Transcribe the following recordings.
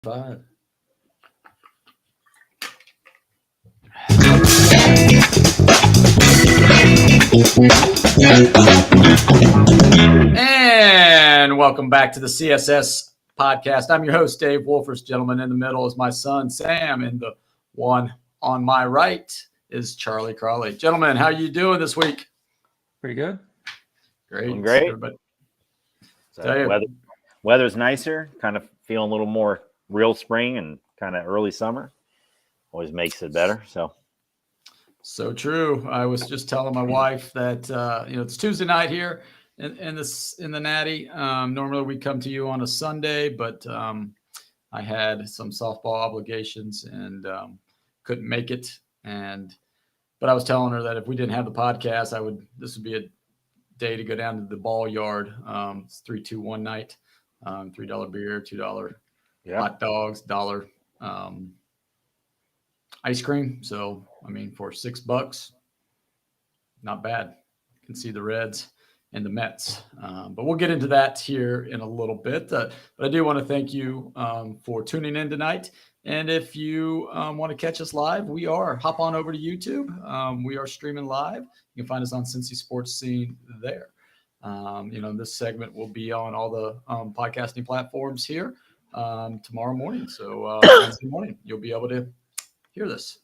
Five. And welcome back to the CSS podcast. I'm your host, Dave Wolfers. Gentleman in the middle is my son, Sam, and the one on my right is Charlie Crawley. Gentlemen, how you doing this week? Pretty good. Great. Doing great. Everybody. So weather's nicer, kind of feeling a little more real spring and kind of early summer. Always makes it better. So true. I was just telling my wife that it's Tuesday night here in the Natty. Normally we come to you on a Sunday, but I had some softball obligations and couldn't make it. But I was telling her that if we didn't have the podcast, this would be a day to go down to the ball yard. It's 3-2-1 night, $3 beer, $2 hot dogs, $1 ice cream. So, for $6, not bad. You can see the Reds and the Mets. But we'll get into that here in a little bit. But I do want to thank you for tuning in tonight. And if you want to catch us live, hop on over to YouTube. We are streaming live. You can find us on Cincy Sports Scene there. This segment will be on all the podcasting platforms here tomorrow morning. So Wednesday morning, you'll be able to hear this.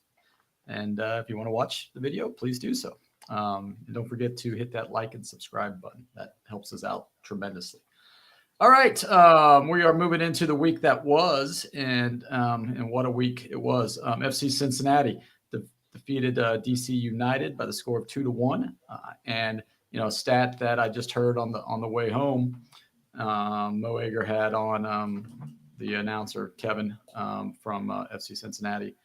And if you want to watch the video, please do so. And don't forget to hit that like and subscribe button. That helps us out tremendously. All right. We are moving into the week that was, and what a week it was. FC Cincinnati defeated DC United by the score of 2-1. And a stat that I just heard on the way home, Mo Ager had on the announcer, Kevin, from FC Cincinnati.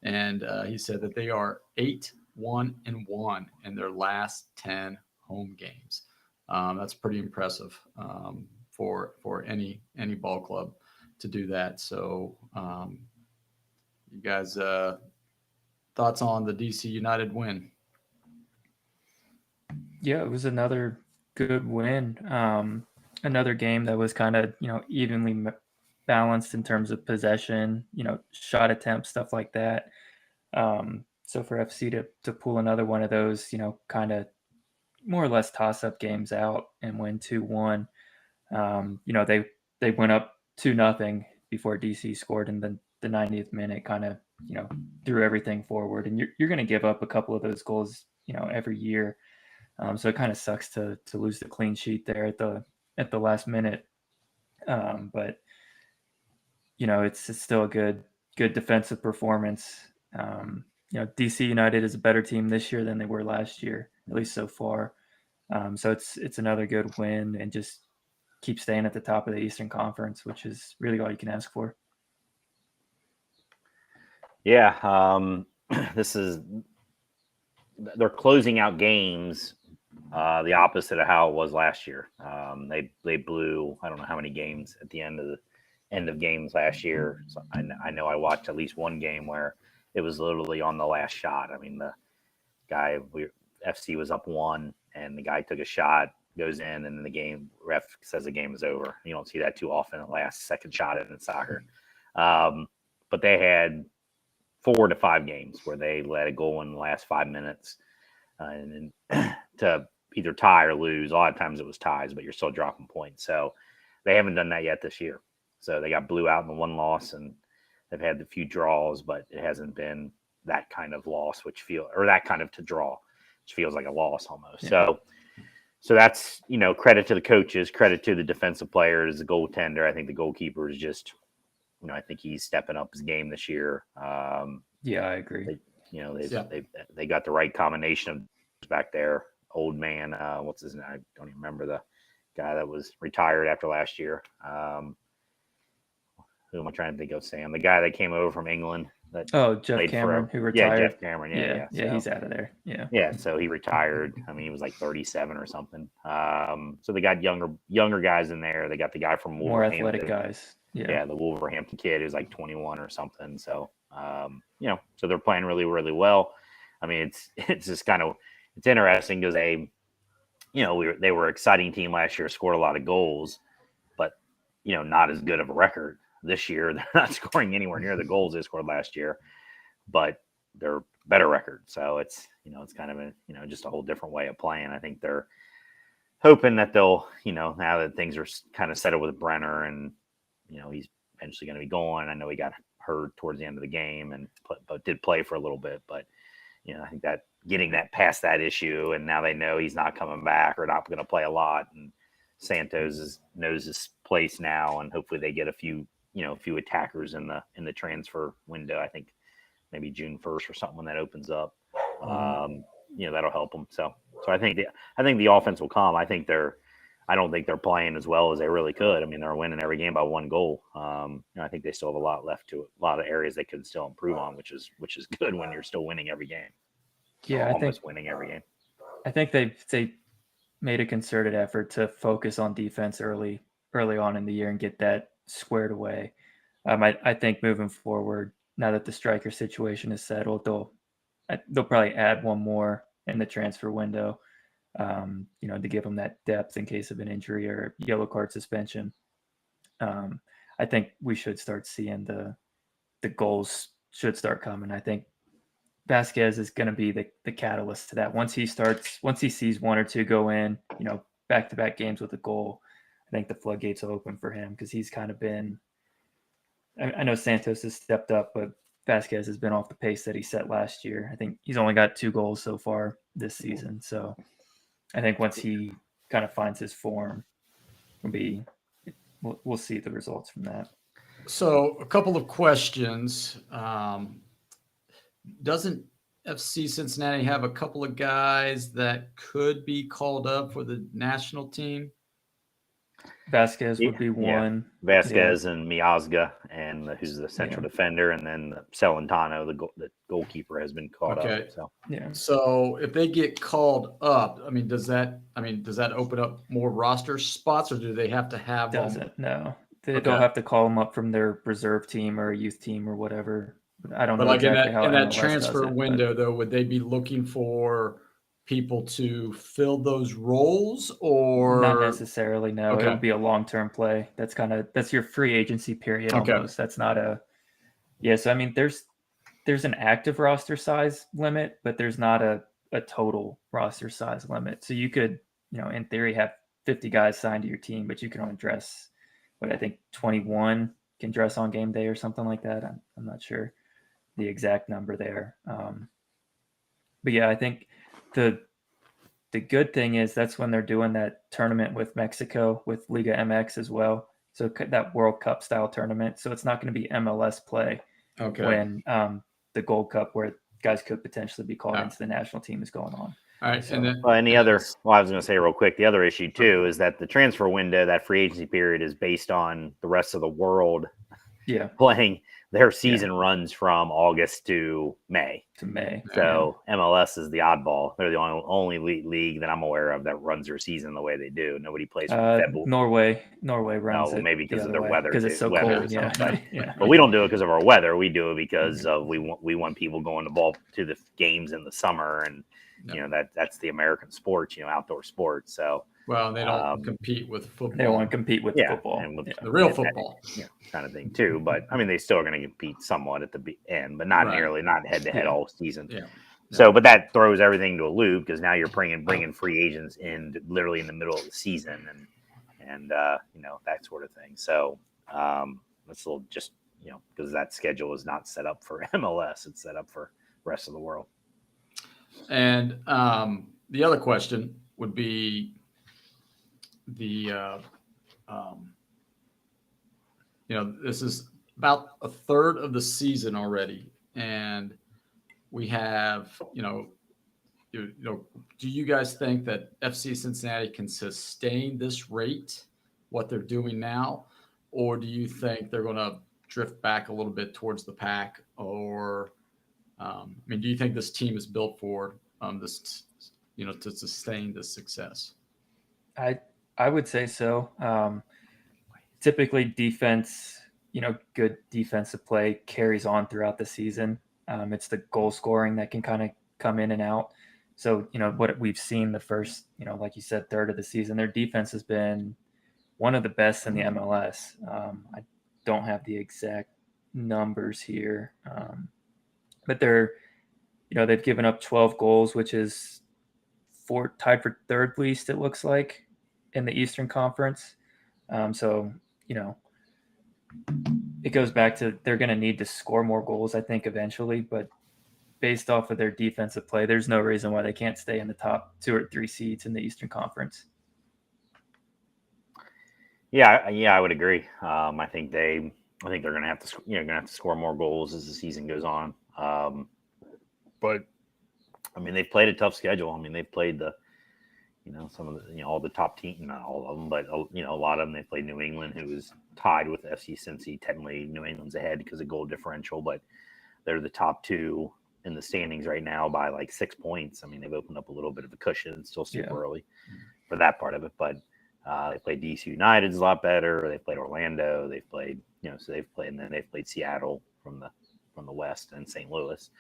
And he said that they are 8-1-1 in their last 10 home games. That's pretty impressive for any ball club to do that. So you guys, thoughts on the DC United win? Yeah, it was another good win. Another game that was kind of, evenly balanced in terms of possession, shot attempts, stuff like that. So for FC to pull another one of those, kind of more or less toss-up games out and win 2-1, they went up 2-0 before DC scored in the 90th minute, kind of, threw everything forward. And you're going to give up a couple of those goals, every year. So it kind of sucks to lose the clean sheet there at the last minute. But it's still a good defensive performance. DC United is a better team this year than they were last year, at least so far. So it's another good win, and just keep staying at the top of the Eastern Conference, which is really all you can ask for. Yeah, they're closing out games the opposite of how it was last year. They blew, I don't know how many games at the end of games last year. So I know I watched at least one game where it was literally on the last shot. The guy, FC was up 1, and the guy took a shot, goes in, and then the ref says the game is over. You don't see that too often, the last second shot in soccer. But they had 4 to 5 games where they let a goal in the last 5 minutes and to either tie or lose. A lot of times it was ties, but you're still dropping points. So they haven't done that yet this year. So they got blew out in the one loss, and they've had a few draws, but it hasn't been that kind of loss, that kind of to draw, which feels like a loss almost. Yeah. So that's, credit to the coaches, credit to the defensive players, the goaltender. I think the goalkeeper is just, I think he's stepping up his game this year. Yeah, I agree. They got the right combination of back there. Old man, what's his name? I don't even remember the guy that was retired after last year. Who am I trying to think of, Sam? The guy that came over from England. Jeff Cameron, who retired. Yeah, Jeff Cameron. Yeah, he's out of there. Yeah. Yeah, so he retired. He was like 37 or something. So they got younger guys in there. They got the guy from Wolverhampton. More athletic guys. Yeah, the Wolverhampton kid who's like 21 or something. So, so they're playing really, really well. It's just kind of, it's interesting because they were an exciting team last year, scored a lot of goals, but not as good of a record. this year. They're not scoring anywhere near the goals they scored last year, but they're better record. So it's, it's kind of just a whole different way of playing. I think they're hoping that they'll, now that things are kind of settled with Brenner and, he's eventually going to be going. I know he got hurt towards the end of the game but did play for a little bit. But, I think that getting that past that issue, and now they know he's not coming back or not going to play a lot. And Santos knows his place now, and hopefully they get a few attackers in the transfer window. I think maybe June 1st or something when that opens up. That'll help them. So I think the offense will come. I don't think they're playing as well as they really could. I mean, they're winning every game by 1 goal. I think they still have a lot left to it, a lot of areas they could still improve on, which is good when you're still winning every game. Yeah, I think winning every game. I think they made a concerted effort to focus on defense early on in the year and get that squared away. I think moving forward, now that the striker situation is settled, they'll probably add one more in the transfer window, to give them that depth in case of an injury or yellow card suspension. I think we should start seeing the goals should start coming. I think Vasquez is going to be the catalyst to that. Once he sees 1 or 2 go in, back-to-back games with a goal, I think the floodgates will open for him, because he's kind of been, I know Santos has stepped up, but Vasquez has been off the pace that he set last year. I think he's only got 2 goals so far this season. So I think once he kind of finds his form, we'll see the results from that. So a couple of questions. Doesn't FC Cincinnati have a couple of guys that could be called up for the national team? Vasquez would be one. Vasquez and Miazga, and who's the central defender, and then Celentano, the goalkeeper, has been called up. So if they get called up, does that open up more roster spots, or do they have to have? Doesn't. No, they'll have to call them up from their reserve team or youth team or whatever. I don't know. But exactly how in that MLS transfer window, though, would they be looking for people to fill those roles, or not necessarily? No, it would be a long-term play. That's your free agency period almost. That's not a So there's an active roster size limit, but there's not a total roster size limit. So you could, in theory, have 50 guys signed to your team, but you can only dress, 21 can dress on game day or something like that. I'm not sure the exact number there. But yeah, I think the good thing is that's when they're doing that tournament with Mexico, with Liga MX as well. So that World Cup style tournament. So it's not going to be MLS play when the Gold Cup, where guys could potentially be called into the national team, is going on. All right. So, and then, I was going to say real quick, the other issue too is that the transfer window, that free agency period, is based on the rest of the world playing. Their season runs from August to May. So MLS is the oddball. They're the only league that I'm aware of that runs their season the way they do. Nobody plays from February. Norway runs it. Maybe because of their weather. Because it's so cold. But we don't do it because of our weather. We do it because of we want people going to the games in the summer, and that's the American sport, outdoor sports. So. Well, they don't compete with football. They don't want to compete with football. And with the real football. Kind of thing too. But they still are going to compete somewhat at the end, but not nearly, not head to head all season. So, but that throws everything to a loop, because now you're bringing free agents in literally in the middle of the season, and that sort of thing. So that's a little just because that schedule is not set up for MLS; it's set up for the rest of the world. And the other question would be this is about a third of the season already, and we have, do you guys think that FC Cincinnati can sustain this rate, what they're doing now, or do you think they're going to drift back a little bit towards the pack, or do you think this team is built for this, to sustain this success? I would say so. Typically defense, good defensive play carries on throughout the season. It's the goal scoring that can kind of come in and out. So, what we've seen the first, like you said, third of the season, their defense has been one of the best in the MLS. don't have the exact numbers here, but they're, they've given up 12 goals, which is tied for third least, it looks like, in the Eastern Conference. So, it goes back to they're going to need to score more goals, I think, eventually. But based off of their defensive play, there's no reason why they can't stay in the top 2 or 3 seeds in the Eastern Conference. Yeah, I would agree. I think they're going to have to, score more goals as the season goes on. But I mean, they've played a tough schedule. I mean, they've played some of the, all the top teams, not all of them, but a lot of them. They played New England, who was tied with FC Cincy. Technically, New England's ahead because of goal differential, but they're the top 2 in the standings right now by like 6 points. I mean, they've opened up a little bit of a cushion. It's still super early for that part of it, but they played DC United's a lot better. They played Orlando. They've played, so they've played, and then they've played Seattle from the West and St. Louis.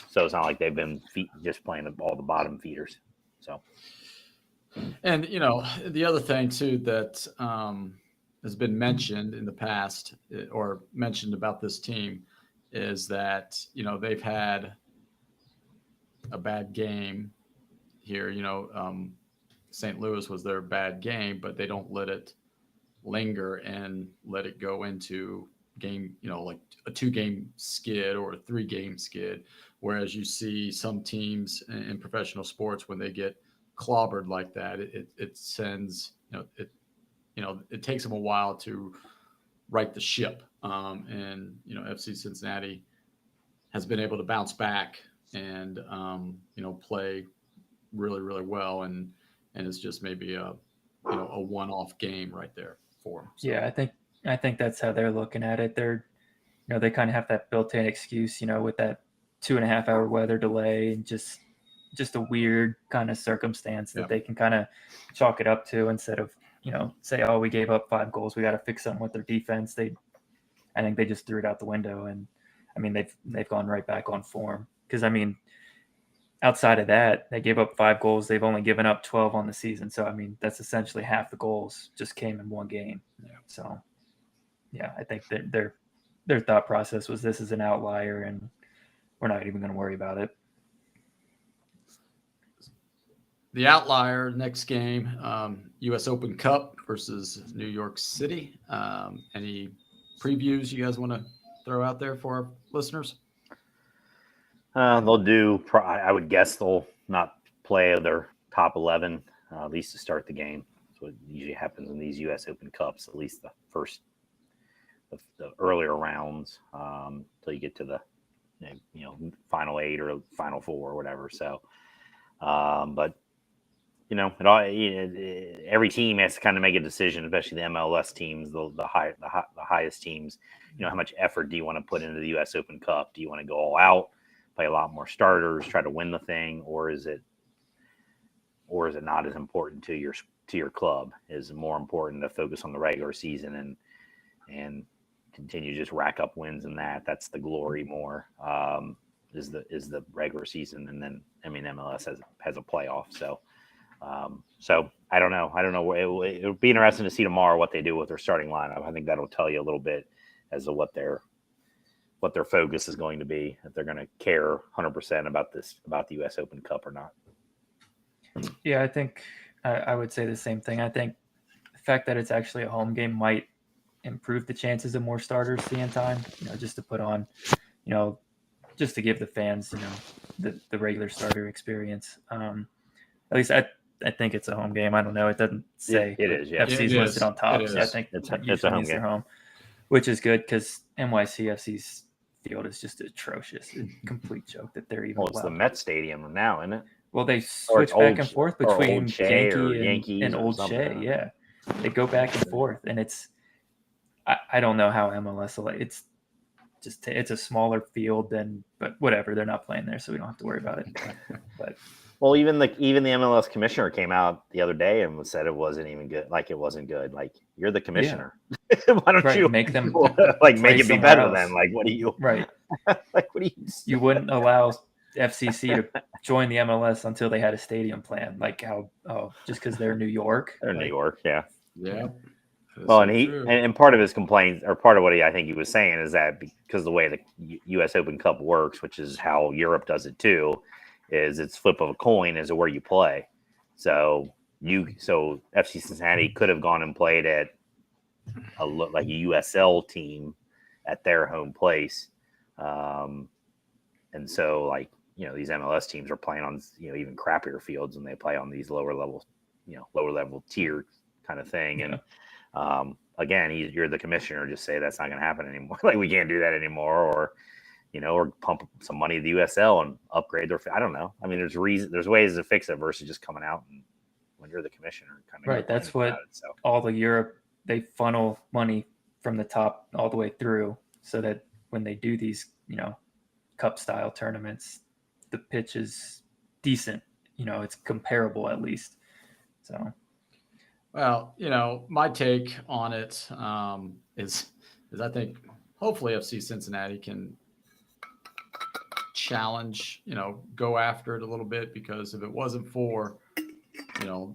So it's not like they've been just playing all the bottom feeders. So, and the other thing too that has been mentioned in the past, or mentioned about this team, is that they've had a bad game here. St. Louis was their bad game, but they don't let it linger and let it go into game, like a 2-game skid or a 3-game skid. Whereas you see some teams in professional sports, when they get clobbered like that, it sends, it takes them a while to right the ship. And FC Cincinnati has been able to bounce back and play really, really well, and it's just maybe a one-off game right there for them. So. Yeah, I think that's how they're looking at it. They're, they kind of have that built-in excuse, with that 2.5-hour weather delay and just a weird kind of circumstance that they can kind of chalk it up to, instead of, say, oh, we gave up 5 goals, we got to fix something with their defense. I think they just threw it out the window, and I mean, they've gone right back on form, because I mean, outside of that, they gave up 5 goals. They've only given up 12 on the season. So, I mean, that's essentially half the goals just came in one game. Yeah. So, yeah, I think that their thought process was, this is an outlier and we're not even going to worry about it. The outlier next game, U.S. Open Cup versus New York City. Any previews you guys want to throw out there for our listeners? They'll do. I would guess they'll not play their top 11 at least to start the game. That's what usually happens in these U.S. Open Cups. At least the first, the earlier rounds, till you get to the final 8 or final 4 or whatever. So, but every team has to kind of make a decision, especially the MLS teams, the highest teams. How much effort do you want to put into the U.S. Open Cup? Do you want to go all out, play a lot more starters, try to win the thing, or is it not as important to your club? Is it more important to focus on the regular season and continue to just rack up wins in that? That's the glory more. Is the regular season, and then MLS has a playoff. So I don't know. It'll be interesting to see tomorrow what they do with their starting lineup. I think that'll tell you a little bit as to what their focus is going to be, if they're going to care 100% about the U.S. Open Cup or not. Yeah, I think I would say the same thing. I think the fact that it's actually a home game might improve the chances of more starters seeing time, just to put on, just to give the fans, the regular starter experience. At least I think it's a home game. I don't know. It doesn't say. It is. Yeah. FC's listed on top. So I think it's a home game. Home, which is good, because NYCFC's field is just atrocious. A complete joke that they're even. Well, it's the Met Stadium now, isn't it? Well, they switch back and forth between Yankees and Old Shea. Yeah, they go back and forth, and it's. I don't know how MLS will. It's a smaller field but whatever. They're not playing there, so we don't have to worry about it. But. Well, even the MLS commissioner came out the other day and said it wasn't even good. Like, it wasn't good. Like, you're the commissioner. Yeah. Why don't you make them make it be better else. Then? Like, what do you right? Like, what do you? You wouldn't allow FCC to join the MLS until they had a stadium plan. Like, how? Oh, just because they're New York. They're New York, yeah. Yeah. Well, and part of his complaints, or part of what I think he was saying, is that because the way the U.S. Open Cup works, which is how Europe does it too, is it's flip of a coin as to where you play. So FC Cincinnati could have gone and played at a USL team at their home place, and so these MLS teams are playing on even crappier fields, and they play on these lower level tier kind of thing, and. Again, you're the commissioner. Just say that's not going to happen anymore. We can't do that anymore, or pump some money to the USL and upgrade their. I don't know. I mean, there's ways to fix it versus just coming out and when you're the commissioner. Right. That's what all the Europe, they funnel money from the top all the way through, so that when they do these cup style tournaments, the pitch is decent. It's comparable at least. So. Well, my take on it is I think hopefully FC Cincinnati can challenge, go after it a little bit, because if it wasn't for, the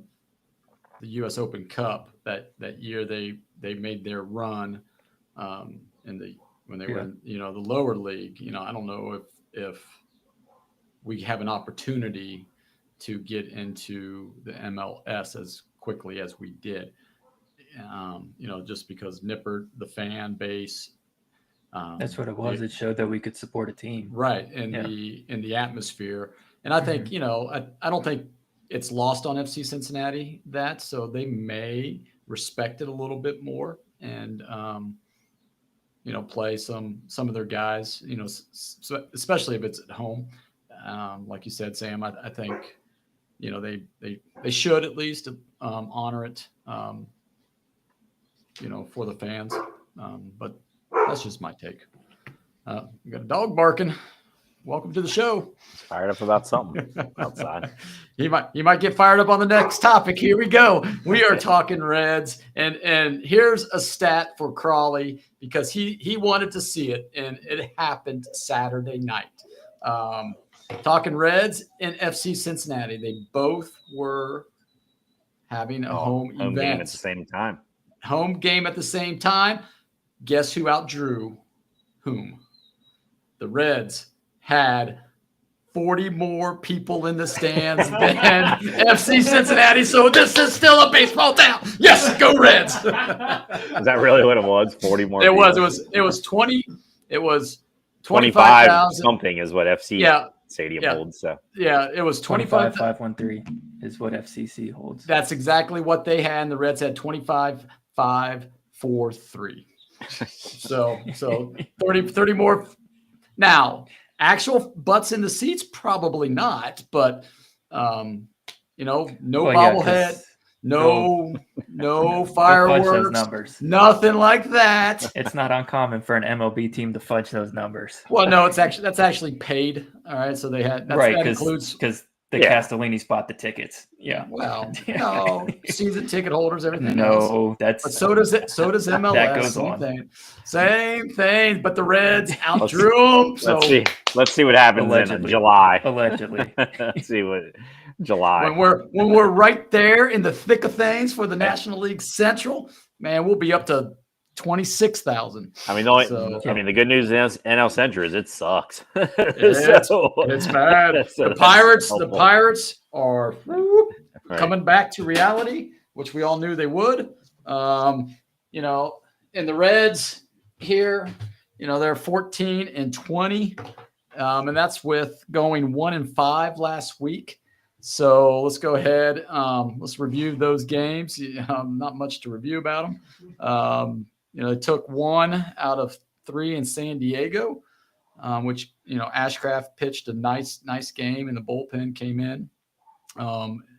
U.S. Open Cup that year they made their run when they were in, the lower league, I don't know if we have an opportunity to get into the MLS as quickly as we did, just because Nippert, the fan base. That's what it was. It showed that we could support a team, right? In the atmosphere, and I think I don't think it's lost on FC Cincinnati so they may respect it a little bit more and play some of their guys, especially if it's at home, like you said, Sam. I think. They should at least honor it, for the fans. But that's just my take. We got a dog barking. Welcome to the show. Fired up about something outside. He might get fired up on the next topic. Here we go. We are talking Reds, and here's a stat for Crawley, because he wanted to see it, and it happened Saturday night. Talking Reds and FC Cincinnati, they both were having a home event. Game at the same time. Home game at the same time. Guess who outdrew whom? The Reds had 40 more people in the stands than FC Cincinnati. So this is still a baseball town. Yes, go Reds. Is that really what it was? 40 more. It was 20. It was 25 something is what FC Stadium holds. So it was 25,513 is what FCC holds. That's exactly what they had. And the Reds had 25,543. So 30 more. Now, actual butts in the seats, probably not, but no bobblehead, no fireworks, numbers. Nothing like that. It's not uncommon for an MLB team to fudge those numbers. Well, no, that's actually paid. All right, so they had that includes because the Castellinis bought the tickets. Yeah. Well, no, season ticket holders, everything. No, but so does MLS. That goes on. Same thing. But the Reds outdrew them. So let's see what happens in July. Allegedly. Let's see what July. When we're right there in the thick of things for the National League Central, man, we'll be up to 26,000. I mean, the good news is NL Central is it sucks. It's bad. The Pirates are coming back to reality, which we all knew they would. And the Reds here, they're 14-20, and that's with going 1-5 last week. So let's go ahead. Let's review those games. Not much to review about them. They took 1 out of 3 in San Diego, which, Ashcraft pitched a nice game, and the bullpen came in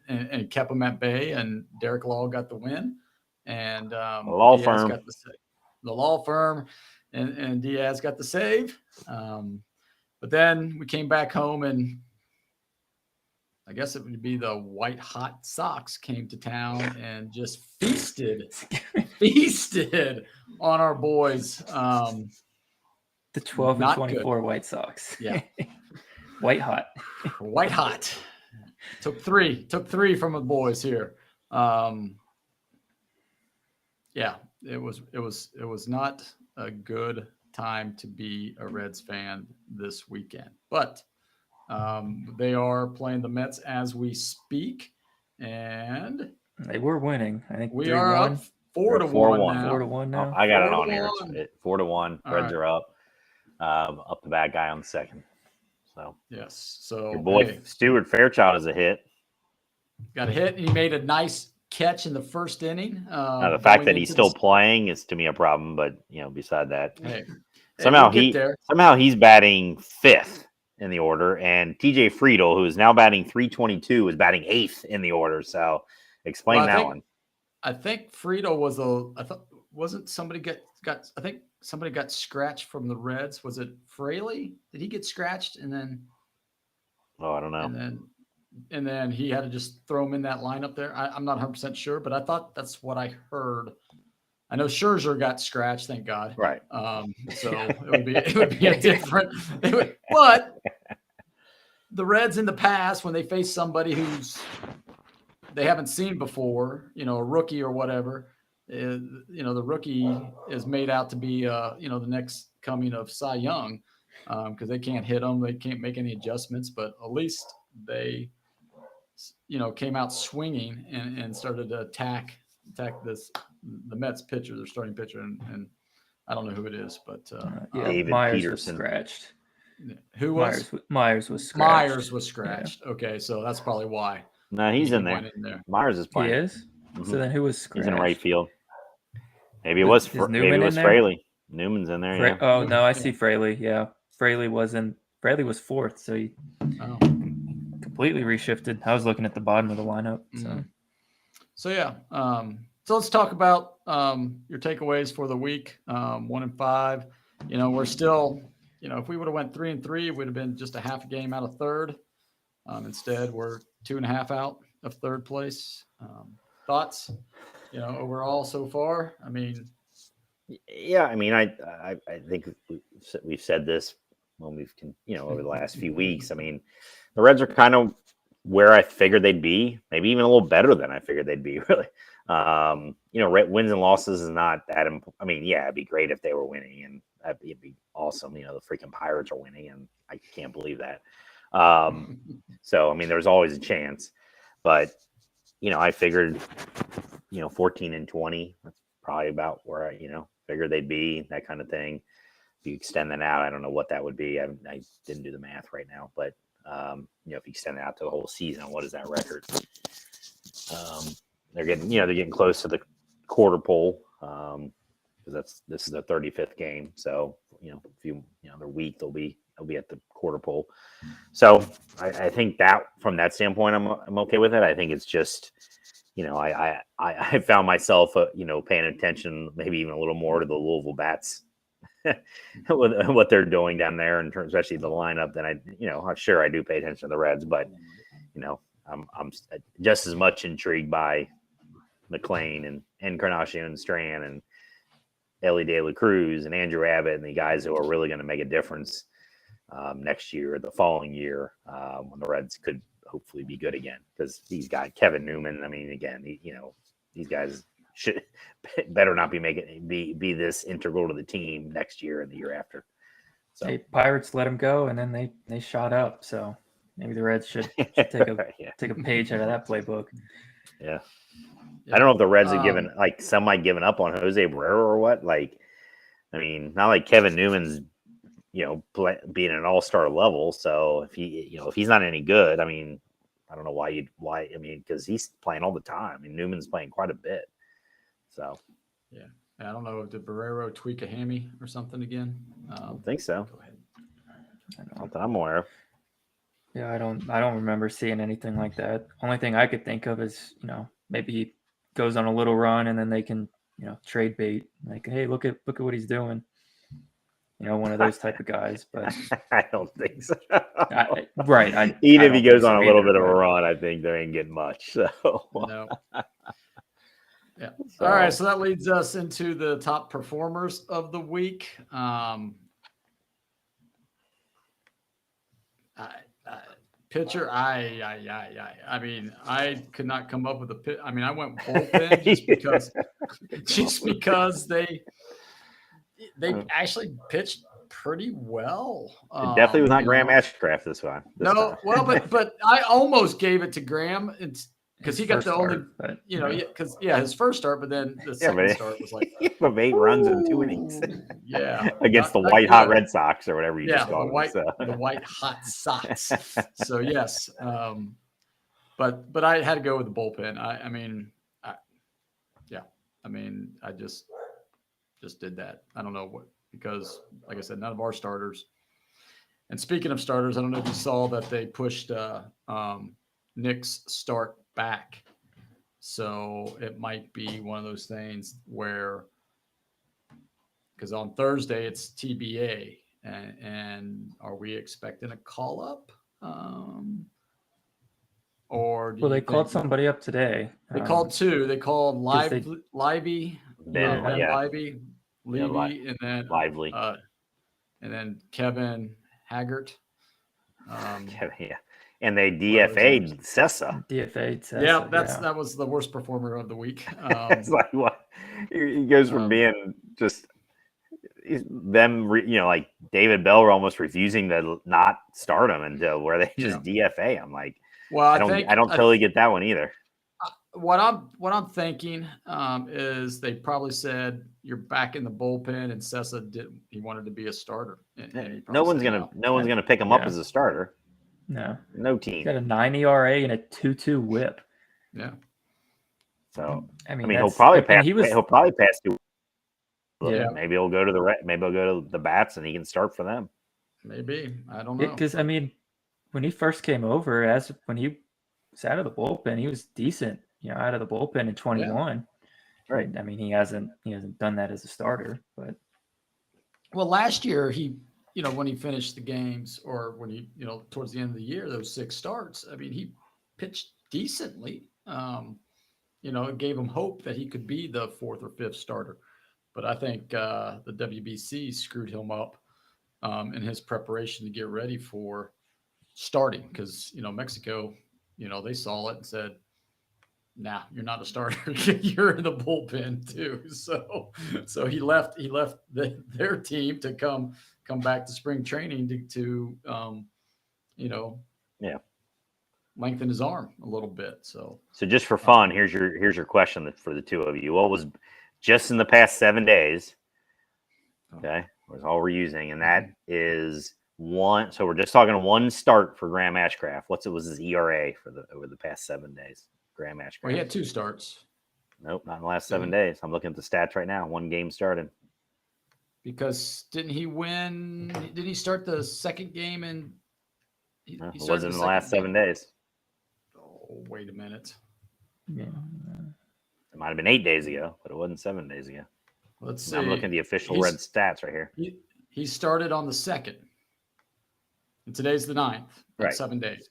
and kept them at bay, and Derek Law got the win. And the law firm got the law firm and Diaz got the save. But then we came back home, and I guess it would be the White Hot Sox came to town and just feasted on our boys. The 12-24 White Sox. Yeah. White hot. White hot. Took three from the boys here. it was not a good time to be a Reds fan this weekend. But they are playing the Mets as we speak, and They were winning. I think we 3-1. are up 4-1 now. 4-1 now. I got it on 4-1. here. It's 4-1. All Reds right. are up. Up the bad guy on second. So Yes. So your boy Stuart Fairchild is a hit. got a hit, and he made a nice catch in the first inning. Now, the fact that he's still playing is to me a problem, but beside that, somehow he's batting fifth in the order, and TJ Friedel, who is now batting 322, is batting eighth in the order. So explain that one. I think Friedel was wasn't somebody got I think somebody got scratched from the Reds. Was it Fraley? Did he get scratched and then? Oh, I don't know. And then he had to just throw him in that lineup there. I'm not 100% sure, but I thought that's what I heard. I know Scherzer got scratched, thank God. Right. So it would be a different. But the Reds in the past, when they face somebody who's they haven't seen before, a rookie or whatever, the rookie is made out to be, the next coming of Cy Young, because they can't hit them, they can't make any adjustments, but at least they, came out swinging and started to attack the Mets pitcher, their starting pitcher, and I don't know who it is, but David Myers Peterson. was scratched. Who was Myers was scratched. Myers was scratched. Yeah. Okay, so that's probably why. No, he's in there. Myers is playing. He is. Mm-hmm. So then who was scratched? He's in right field. Maybe it was Fraley. Newman's in there. Yeah. Oh no, I see Fraley. Yeah, Fraley was fourth, so he completely reshifted. I was looking at the bottom of the lineup. So yeah. So let's talk about your takeaways for the week. 1 and 5. We're still. If we would have went 3-3, it would have been just a half a game out of third. Instead, we're 2.5 out of third place. Thoughts, overall so far? I mean, I think we've said this when over the last few weeks. I mean, the Reds are kind of where I figured they'd be, maybe even a little better than I figured they'd be. Really, wins and losses is not that important. I mean, yeah, it'd be great if they were winning, and it'd be awesome. The freaking Pirates are winning, and I can't believe that. So, I mean, there's always a chance, but, I figured, 14 and 20, that's probably about where I, figured they'd be, that kind of thing. If you extend that out, I don't know what that would be. I didn't do the math right now, but, if you extend it out to the whole season, what is that record? They're getting close to the quarter pole, because this is their 35th game. So, their week, they'll be at the quarter pole. So I think that from that standpoint, I'm okay with it. I think it's just, I found myself, paying attention, maybe even a little more to the Louisville Bats, what they're doing down there in terms, especially the lineup. Than I'm sure I do pay attention to the Reds, but I'm just as much intrigued by McLean and Encarnacion Strand and Ellie De La Cruz and Andrew Abbott and the guys who are really going to make a difference next year or the following year when the Reds could hopefully be good again. Because these guys, Kevin Newman, I mean, again, these guys should better not be this integral to the team next year and the year after. So hey, Pirates let him go, and then they shot up. So maybe the Reds should take a page out of that playbook. Yeah. I don't know if the Reds have some might given up on Jose Barrero or what. Like, I mean, not like Kevin Newman's, being an all-star level. So if he's not any good, I mean, I don't know why. I mean, because he's playing all the time. I mean, Newman's playing quite a bit. So, yeah, I don't know. Did Barrero tweak a hammy or something again? I don't think so. Go ahead. Not that I'm aware of. Yeah, I don't remember seeing anything like that. Only thing I could think of is, maybe he goes on a little run and then they can, trade bait. Like, hey, look at what he's doing. One of those type of guys. But I don't think so. Right. Even if he goes on a little bit of a run, I think they ain't getting much. So no. Yeah. All right. So that leads us into the top performers of the week. Pitcher, I mean, I could not come up with a pitch. I mean, I went bullpen just because just because they actually pitched pretty well. It definitely was not you Graham know. Ashcraft this time. No, well, but I almost gave it to Graham. It's because he got the only, but, because his first start, but then the second start was like, of 8 runs in 2 innings. Yeah, Against the not white hot good. Red Sox or whatever you just the called white, them. the white hot Sox. So yes, but I had to go with the bullpen. I just did that. I don't know what, because like I said, none of our starters. And speaking of starters, I don't know if you saw that they pushed Nick's start back. So it might be one of those things where, because on Thursday it's TBA, and are we expecting a call up? Or do they you called think somebody up today. they called two? They called they- Lively, Ben, Lively, Yeah, Levy, and then Lively. and then Kevin Haggart. Yeah. And they Whatever his name DFA'd Sessa. DFA'd. Yeah, that was the worst performer of the week. It's like what? He goes from being just them, like David Bell almost refusing to not start him until where they just DFA. I'm like, well, I don't totally get that one either. What I'm thinking is they probably said you're back in the bullpen, and Sessa he wanted to be a starter. And no one's gonna pick him up as a starter. No team. He's got a 9 ERA and a 2.2 WHIP. Yeah. So I mean he'll probably pass. He'll probably pass to. Yeah. Maybe he'll go to the bats and he can start for them. Maybe, I don't know. Because when he first came over, when he was out of the bullpen, he was decent. Out of the bullpen in 21. Yeah. Right. I mean, he hasn't done that as a starter, but. Well, last year when he finished the games, or when he towards the end of the year, those 6 starts, I mean, he pitched decently. It gave him hope that he could be the 4th or 5th starter. But I think the WBC screwed him up in his preparation to get ready for starting, because Mexico, they saw it and said, "Nah, you're not a starter. You're in the bullpen too." So he left their team to come back to spring training to lengthen his arm a little bit. So just for fun, here's your question for the two of you. What was just in the past 7 days? Okay, was all we're using, and that is one. So we're just talking one start for Graham Ashcraft. What was his ERA over the past 7 days? Graham Ashcraft. Well, he had 2 starts. Nope, not in the last 7 days. I'm looking at the stats right now. 1 game started. Because didn't he win? Did he start the second game? And it wasn't in the last 7 days. Oh, wait a minute. Yeah. It might have been 8 days ago, but it wasn't 7 days ago. Let's see. I'm looking at the official red stats right here. He started on the 2nd. And today's the 9th. Right. 7 days.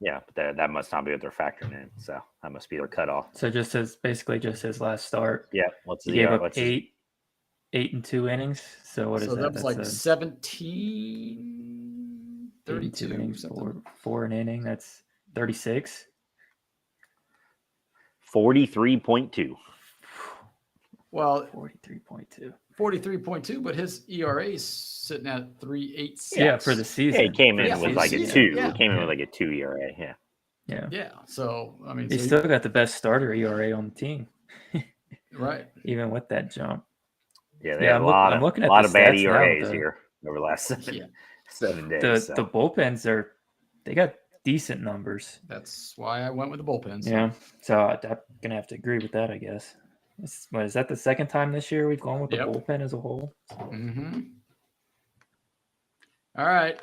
Yeah, but that must not be what they're factoring in. So that must be their cutoff. So basically just his last start. Yeah. What's he gave up 8 and 2 innings. So what is that? That was like 17, 32 innings, 4 an inning. That's 36. 43.2. Well, 43.2. 43.2, but his ERA is sitting at 3.86. Yeah, for the season. Yeah, he came in with like a 2. Yeah. He came in with like a 2 ERA. Yeah. Yeah. So I mean, he's still got the best starter ERA on the team. Right. Even with that jump. Yeah, they had a lot of bad ERAs here over the last 7 days. The bullpens they got decent numbers. That's why I went with the bullpens. Yeah. So I'm gonna have to agree with that, I guess. Is that the second time this year we've gone with the bullpen as a whole? Mm-hmm. All right.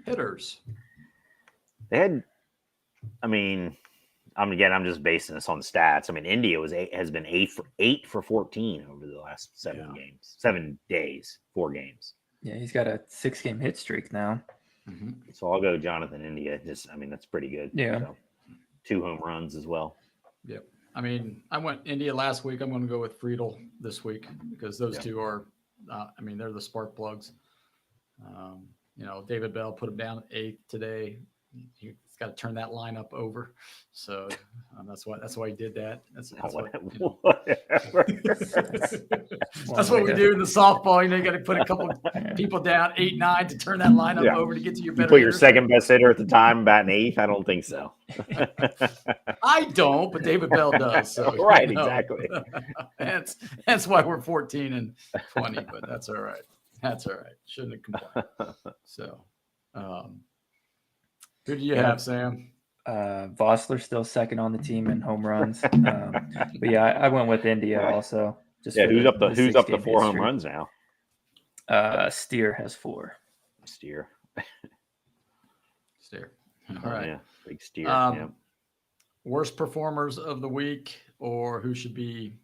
Hitters. They had, I'm just basing this on stats. I mean, India has been 8 for 14 over the last 7 games, 7 days, 4 games. Yeah, he's got a 6-game hit streak now. Mm-hmm. So I'll go Jonathan India. That's pretty good. Yeah. So, 2 home runs as well. Yep. I mean, I went India last week. I'm going to go with Friedel this week because those two are, they're the spark plugs. David Bell put him down 8th today. he's got to turn that lineup over. So that's why he did that. That's what, Whatever. that's what we do in the softball. You got to put a couple people down 8-9 to turn that lineup over to get to your better. You put your hitters. second best hitter at the time batting eighth. I don't think so. I don't, but David Bell does. So, right, exactly. That's why we're 14-20, but that's all right. That's all right. Shouldn't have complained. So, who do you have, Sam? Vossler's still second on the team in home runs. But yeah, I went with India also. Just who's up to 4 history. home runs now? Steer has 4. Steer. All right. Yeah, big Steer. Worst performers of the week, or who should be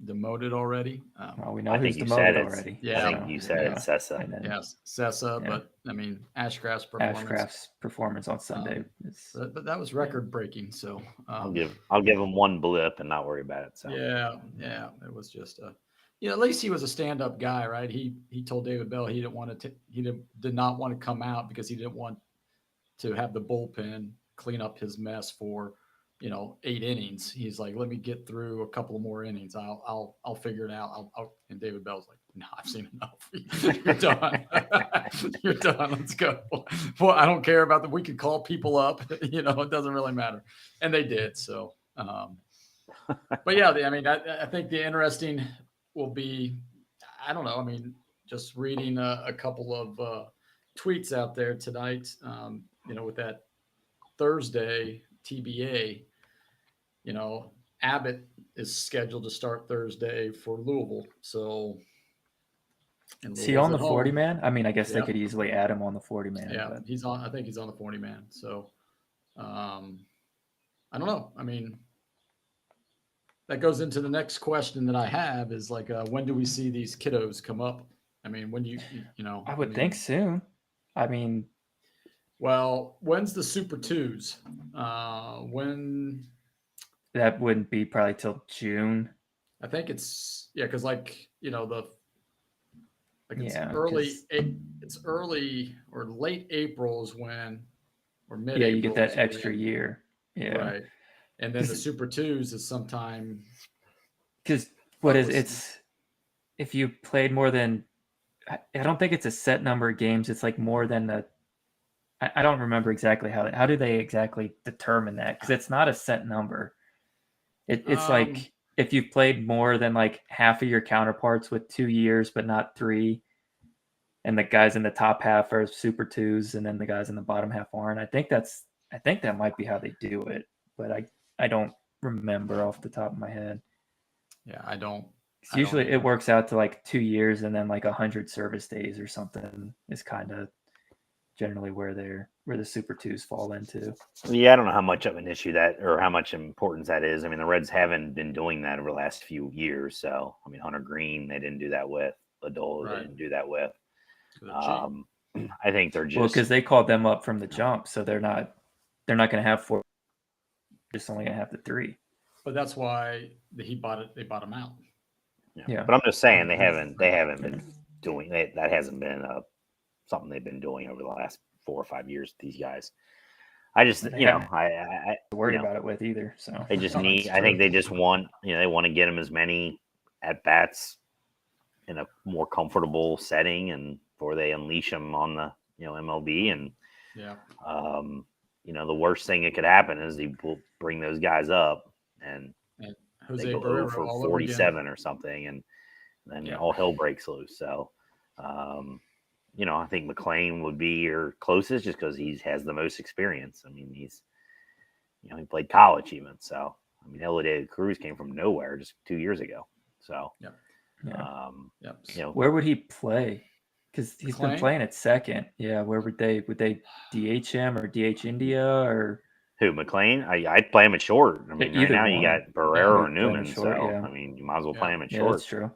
demoted already? Well, we know who's demoted already. Yeah, I think you said it's Sessa. Yes, Sessa. Yeah. But I mean, Ashcraft's performance on Sunday. But that was record breaking. So I'll give him one blip and not worry about it. So yeah, it was just at least he was a stand-up guy, right? He told David Bell he didn't want to. Did not want to come out because he didn't want to have the bullpen clean up his mess for 8 innings. He's like, let me get through a couple more innings. I'll figure it out. And David Bell's like, no, I've seen enough. You're done. You're done. Let's go. Well, I don't care about we could call people up. It doesn't really matter. And they did. So, but yeah, I think the interesting will be, I don't know. I mean, just reading a couple of tweets out there tonight, with that Thursday TBA, Abbott is scheduled to start Thursday for Louisville. So is he on the 40 man? I mean, I guess they could easily add him on the 40 man. Yeah, but I think he's on the 40 man. So I don't know. I mean, that goes into the next question that I have is like, when do we see these kiddos come up? I mean, when do I would think soon. I mean, well, when's the Super Twos? When? That wouldn't be probably till June. I think it's because it's early or late April is when, or mid. Yeah, you get that extra year. Yeah, right. And then the Super Twos is sometime. Because it's if you played more than, I don't think it's a set number of games. It's like more than I don't remember exactly how do they exactly determine that, because it's not a set number. It's like if you've played more than like half of your counterparts with 2 years, but not 3, and the guys in the top half are Super Twos, and then the guys in the bottom half aren't. I think that might be how they do it, but I don't remember off the top of my head. Yeah, I don't. Usually it works out to like 2 years, and then like 100 service days or something is kind of generally where the Super Twos fall into. Yeah, I don't know how much of an issue that, or how much importance that is. I mean, the Reds haven't been doing that over the last few years. So, I mean, Hunter Green, they didn't do that with. Adola, they didn't do that with. I think they're just because they called them up from the jump, so they're not going to have 4. Just only going to have the 3. But that's why they bought him out. Yeah. But I'm just saying they haven't been doing that. That hasn't been something they've been doing over the last 4 or 5 years. These guys, I just I worried about it with either. So they just need. I think they just want they want to get them as many at bats in a more comfortable setting, and before they unleash them on the MLB. And the worst thing that could happen is they will bring those guys up and Jose they go Barrero for 47 or something, and then all hell breaks loose. So. I think McLean would be your closest just because he has the most experience. I mean, he played college even. So, I mean, Elodie Cruz came from nowhere just 2 years ago. So, where would he play? Because he's been playing at second. Yeah, where would they DH him or DH India or who? McLean? I'd play him at short. I mean, right now you got Barrero or Newman. Short, so, I mean, you might as well play him at short. That's true.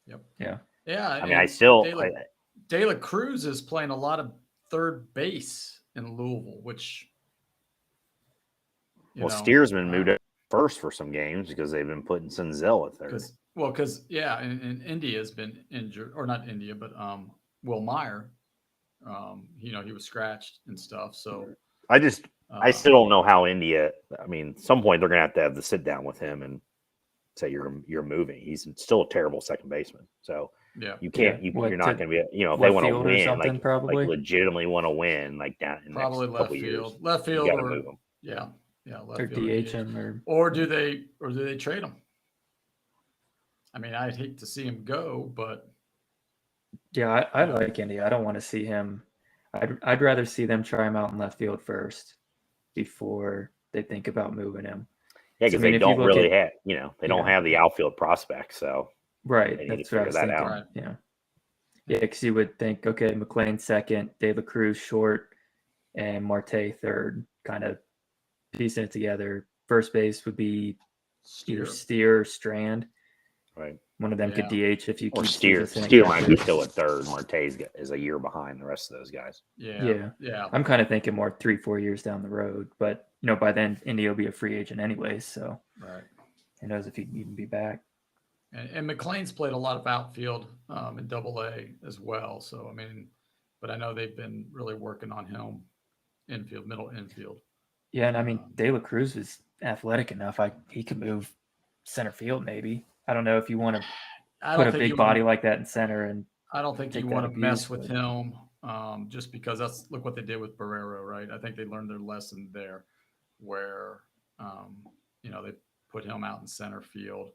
Yep. Yeah. Yeah. I mean, De La Cruz is playing a lot of third base in Louisville, which Steersman moved up first for some games because they've been putting Senzel at third. Because and India has been injured, or not India, but Will Meyer. He was scratched and stuff. So I still don't know how India. I mean, at some point they're going to have the sit down with him and say you're moving. He's still a terrible second baseman. So Yeah. you can't. Yeah. You're not going to be. If they left want to field or win, something, like probably. legitimately want to win, like down in the Probably next left couple field. years, Left field you got to or move him. yeah, left or field DH him or do they trade him? I mean, I'd hate to see him go, but yeah, I like Indy. I don't want to see him. I'd rather see them try him out in left field first before they think about moving him. Yeah, So, because I mean, they if you don't look really at- have. They don't have the outfield prospects, so right. they need to That's what I figure was that thinking. out. Right. Yeah. Yeah, because you would think, okay, McLean second, De La Cruz short, and Marte third, kind of piecing it together. First base would be either Steer or Strand. Right. One of them could DH if you Or keep Steer. Stevenson and Steer might be catcher. still at third. Marte's is a year behind the rest of those guys. Yeah. I'm kind of thinking more 3-4 years down the road, but by then Indy will be a free agent anyways, so Right. who knows if he'd even be back. And McLean's played a lot of outfield in Double-A as well. So I mean, but I know they've been really working on him infield, middle infield. Yeah, and I mean De La Cruz is athletic enough. He could move center field maybe. I don't know if you want to put a big body like that in center, and I don't think you take want that to mess abuse, with him just because look what they did with Barrero, right? I think they learned their lesson there, where they put him out in center field.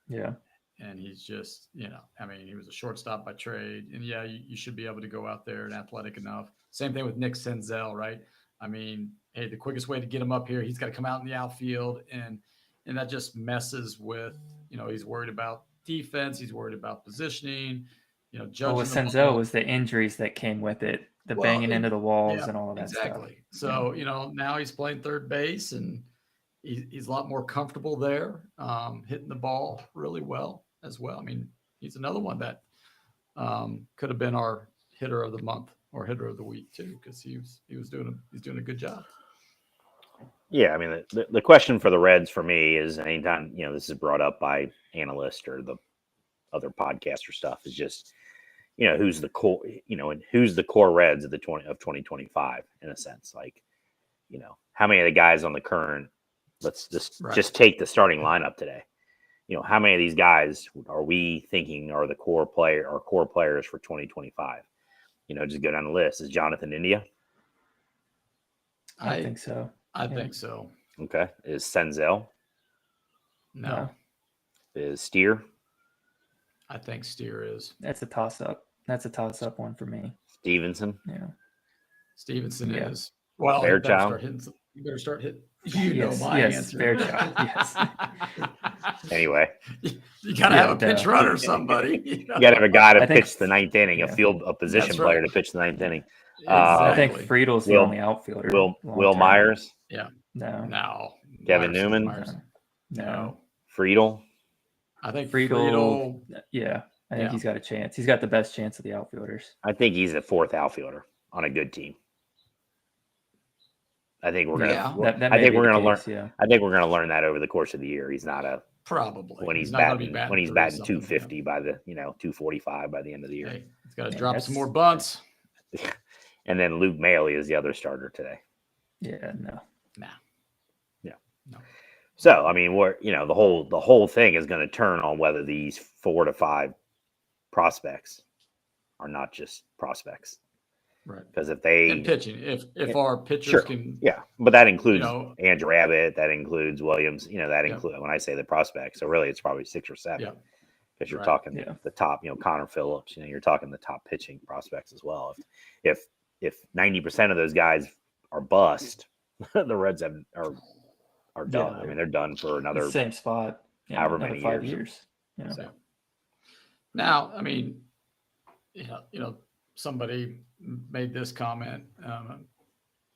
Yeah. And he's just, I mean, he was a shortstop by trade. And yeah, you should be able to go out there and athletic enough. Same thing with Nick Senzel, right? I mean, hey, the quickest way to get him up here, he's got to come out in the outfield. And that just messes with, he's worried about defense. He's worried about positioning, judging. With Senzel was the injuries that came with it, the banging into the walls and all of that exactly. stuff. So, now he's playing third base and he's a lot more comfortable there, hitting the ball really well as well. I mean, he's another one that could have been our hitter of the month or hitter of the week too, because he's doing a good job. Yeah, I mean, the question for the Reds for me is anytime this is brought up by analysts or the other podcaster stuff is just who's the core and who's the core Reds of 2025 in a sense, like how many of the guys on the current. Let's just take the starting lineup today. How many of these guys are we thinking are the core players for 2025? Just go down the list. Is Jonathan India? I think so. I think so. Okay. Is Senzel? No. Is Steer? I think Steer is. That's a toss-up. That's a toss-up one for me. Stevenson? Yeah. Stevenson is. Well, Fairchild? You better start hitting. My answer. Fairchild, yes. Anyway. You got to have a pinch runner, somebody. You got to have a guy to pitch the ninth inning, a position player to pitch the ninth inning. Exactly. I think Friedel's the only outfielder. Will Myers? Yeah. No. Kevin Newman? No. Friedel? I think Friedel. Yeah. I think he's got a chance. He's got the best chance of the outfielders. I think he's the fourth outfielder on a good team. I think we're gonna. I think we're gonna learn. Yeah. I think we're gonna learn that over the course of the year. He's not a probably when he's batting 250 by the 245 by the end of the year. Hey, he's got to drop some more bunts. And then Luke Maley is the other starter today. Yeah. No. So I mean, the whole thing is going to turn on whether these 4 to 5 prospects are not just prospects. Right. Because if they and pitching, if our pitchers can, but that includes Andrew Abbott, that includes Williams, that includes when I say the prospects. So really, it's probably 6 or 7 because you're talking the top, Connor Phillips. You're talking the top pitching prospects as well. If 90% of those guys are bust, the Reds are done. I mean, they're done for another same spot, however many 5 years. So, now, I mean, somebody made this comment. I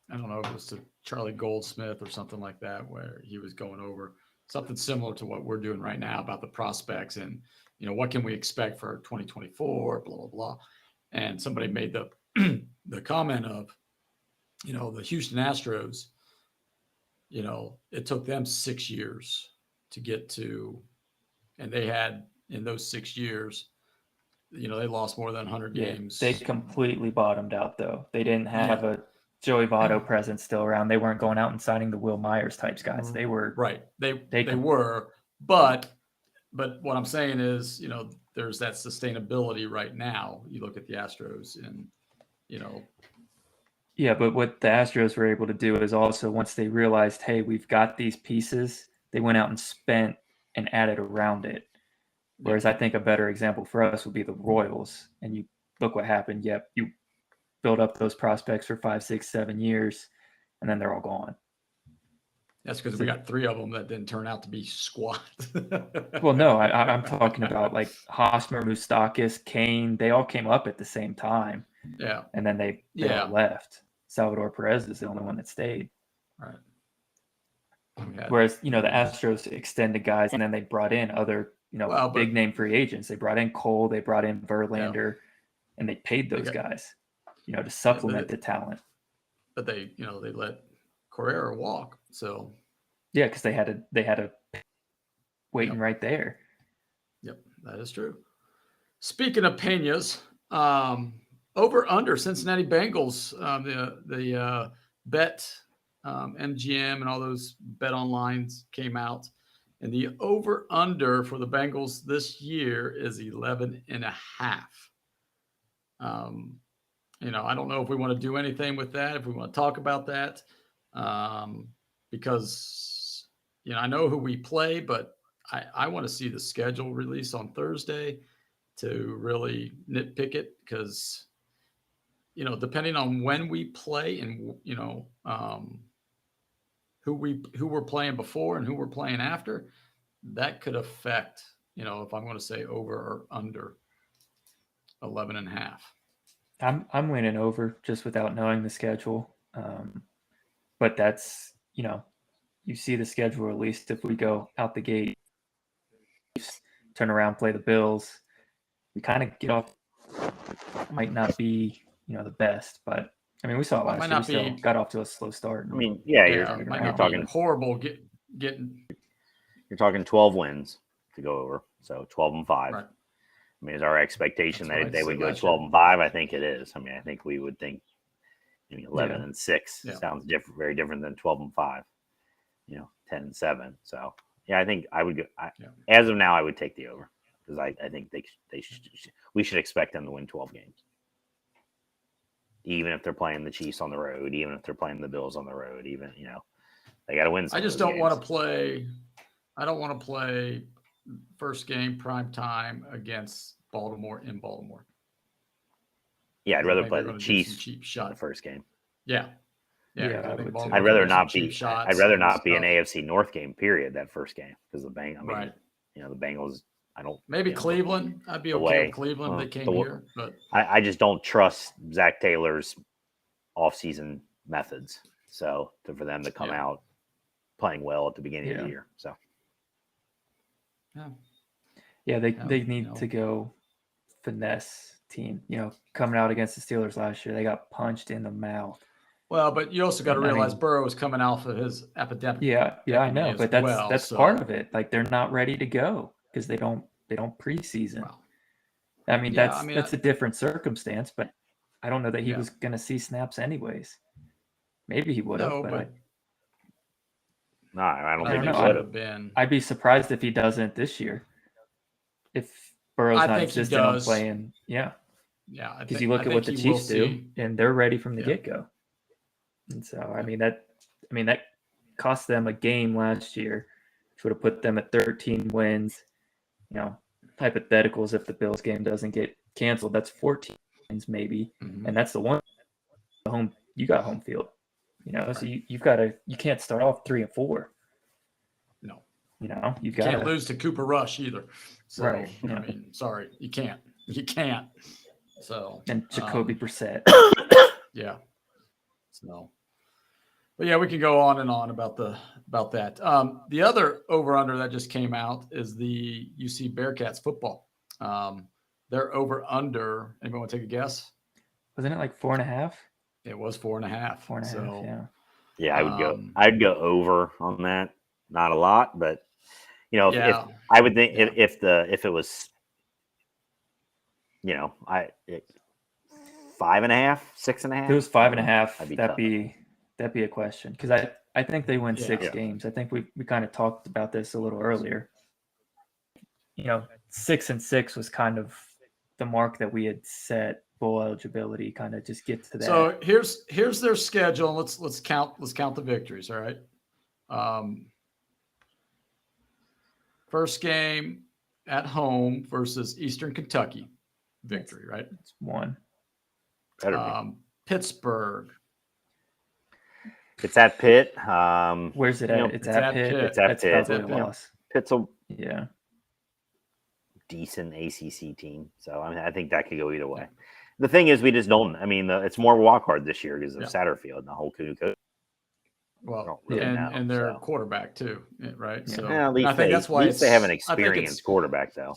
don't know if it was to Charlie Goldsmith or something like that, where he was going over something similar to what we're doing right now about the prospects and, what can we expect for 2024, blah, blah, blah. And somebody made the comment of, the Houston Astros, it took them 6 years to get to, and they had in those 6 years, they lost more than 100 games. They completely bottomed out, though. They didn't have a Joey Votto presence still around. They weren't going out and signing the Will Myers types guys. They were right. They were, but what I'm saying is, there's that sustainability right now. You look at the Astros and, Yeah, but what the Astros were able to do is also once they realized, hey, we've got these pieces, they went out and spent and added around it. Whereas I think a better example for us would be the Royals. And you look what happened. Yep, you build up those prospects for 5, 6, 7 years, and then they're all gone. That's because we got 3 of them that didn't turn out to be squat. Well, no, I'm talking about like Hosmer, Moustakas, Kane. They all came up at the same time. Yeah. And then they all left. Salvador Perez is the only one that stayed. Right. Whereas, the Astros extended guys and then they brought in other, big name free agents. They brought in Cole, they brought in Verlander, and they paid those guys, to supplement the talent. But they let Correa walk. So yeah, because they had a waiting right there. Yep, that is true. Speaking of Peñas, over under Cincinnati Bengals, the bet MGM and all those bet onlines came out, and the over under for the Bengals this year is 11.5. I don't know if we want to do anything with that, if we want to talk about that, because I know who we play, but I want to see the schedule release on Thursday to really nitpick it, because depending on when we play and who we're playing before and who we're playing after, that could affect if I'm going to say over or under 11.5. I'm winning over just without knowing the schedule, but that's you see the schedule released. If we go out the gate, turn around, play the Bills, we kind of get off. Might not be the best, but I mean we saw it last year. We still got off to a slow start. I mean, you're talking horrible. You're talking 12 wins to go over, so 12-5. Right. I mean, is our expectation that they would go 12-5? I think it is. I mean, I think we would think 11-6 sounds different, very different than 12-5. 10-7. So yeah, I think I would go. As of now, I would take the over, because I think we should expect them to win 12 games, even if they're playing the Chiefs on the road, even if they're playing the Bills on the road, even they got to win. I just don't want to play. I don't want to play first game prime time against Baltimore in Baltimore. Yeah, I'd rather play the Chiefs cheap shot in the first game. Yeah. I'd rather not be an AFC North game. Period. That first game, because the Bengals. The Bengals. I don't. Maybe Cleveland. I'd be okay with Cleveland. They came here, but I just don't trust Zach Taylor's offseason methods. So for them to come out playing well at the beginning of the year, so. They need to go finesse team. Coming out against the Steelers last year, they got punched in the mouth. Well, but you also got to realize Burrow was coming off of his epidemic. Yeah, I know, but that's part of it. Like, they're not ready to go because they don't preseason. Well, I mean, that's a different circumstance, but I don't know that he was going to see snaps anyways. Maybe he would have, no, I don't think he would have been. I'd be surprised if he doesn't this year. If Burrow's not insistent on playing, because you look at what the Chiefs do, and they're ready from the get-go. And so, I mean that cost them a game last year, which would have put them at 13 wins. Hypotheticals, if the Bills game doesn't get canceled, that's 14 wins maybe, and that's the one home you got home field. So you can't start off 3-4. No, you can't lose to Cooper Rush either. So, right. I mean, sorry, you can't. So and Jacoby Brissett. Yeah. So, but yeah, we can go on and on about that. The other over under that just came out is the UC Bearcats football. They're over under. Anybody want to take a guess? Wasn't it like 4.5? It was 4.5. 4.5. So, yeah, I would go. I'd go over on that. Not a lot, but if I would think if it was, 5.5, 6.5. If it was 5.5, That'd be that'd be a question, because I think they win 6 Yeah. games. I think we kind of talked about this a little earlier. 6-6 was kind of the mark that we had set. Bowl eligibility, kind of just get to that. So here's their schedule. Let's count the victories. All right. First game at home versus Eastern Kentucky, victory, right? It's 1. Better be. Pittsburgh. It's at Pitt. Where's it at? It's at Pitt. It's at That's Pitt. probably a loss. Pitt's a Yeah. decent ACC team, so I think that could go either way. The thing is, we just don't. I mean, it's more walk hard this year because of Satterfield and the whole coach. Well, really and their quarterback too, right? Yeah. So at least I think that's why at least they have an experienced quarterback, though.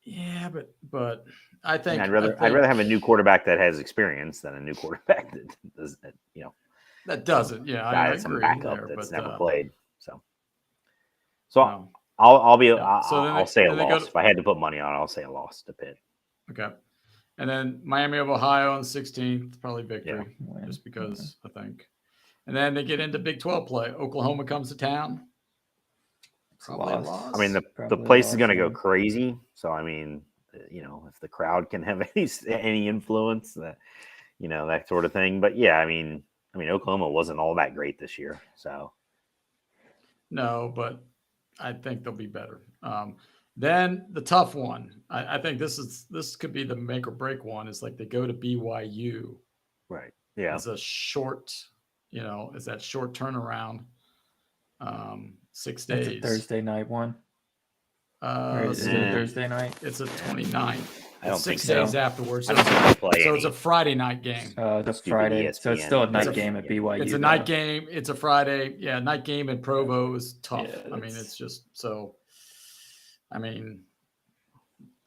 Yeah, but I think I'd rather have a new quarterback that has experience than a new quarterback that does that doesn't. Yeah, I agree. Some backup there, that's but, never played. So no. I'll say a loss. If I had to put money on it, I'll say a loss to Pitt. Okay. And then Miami of Ohio on the 16th, probably victory, Yeah. just because I think. And then they get into Big 12 play. Oklahoma comes to town. Probably a loss. I mean, the Probably place a is going to loss, go crazy. So, I mean, if the crowd can have any influence, that that sort of thing. But yeah, I mean, Oklahoma wasn't all that great this year. So no, but I think they'll be better. Then the tough one, I think this could be the make or break one. Is like they go to BYU. Right. Yeah. It's a short, it's that short turnaround. 6 days. It's a Thursday night one. Is it a Thursday night? It's a 29th. I don't think 6 days afterwards. So, it's a Friday night game. It's Friday. So it's still a night game at BYU. It's a night game. It's a Friday. Yeah, night game in Provo is tough. Yeah, I mean, it's just so. I mean,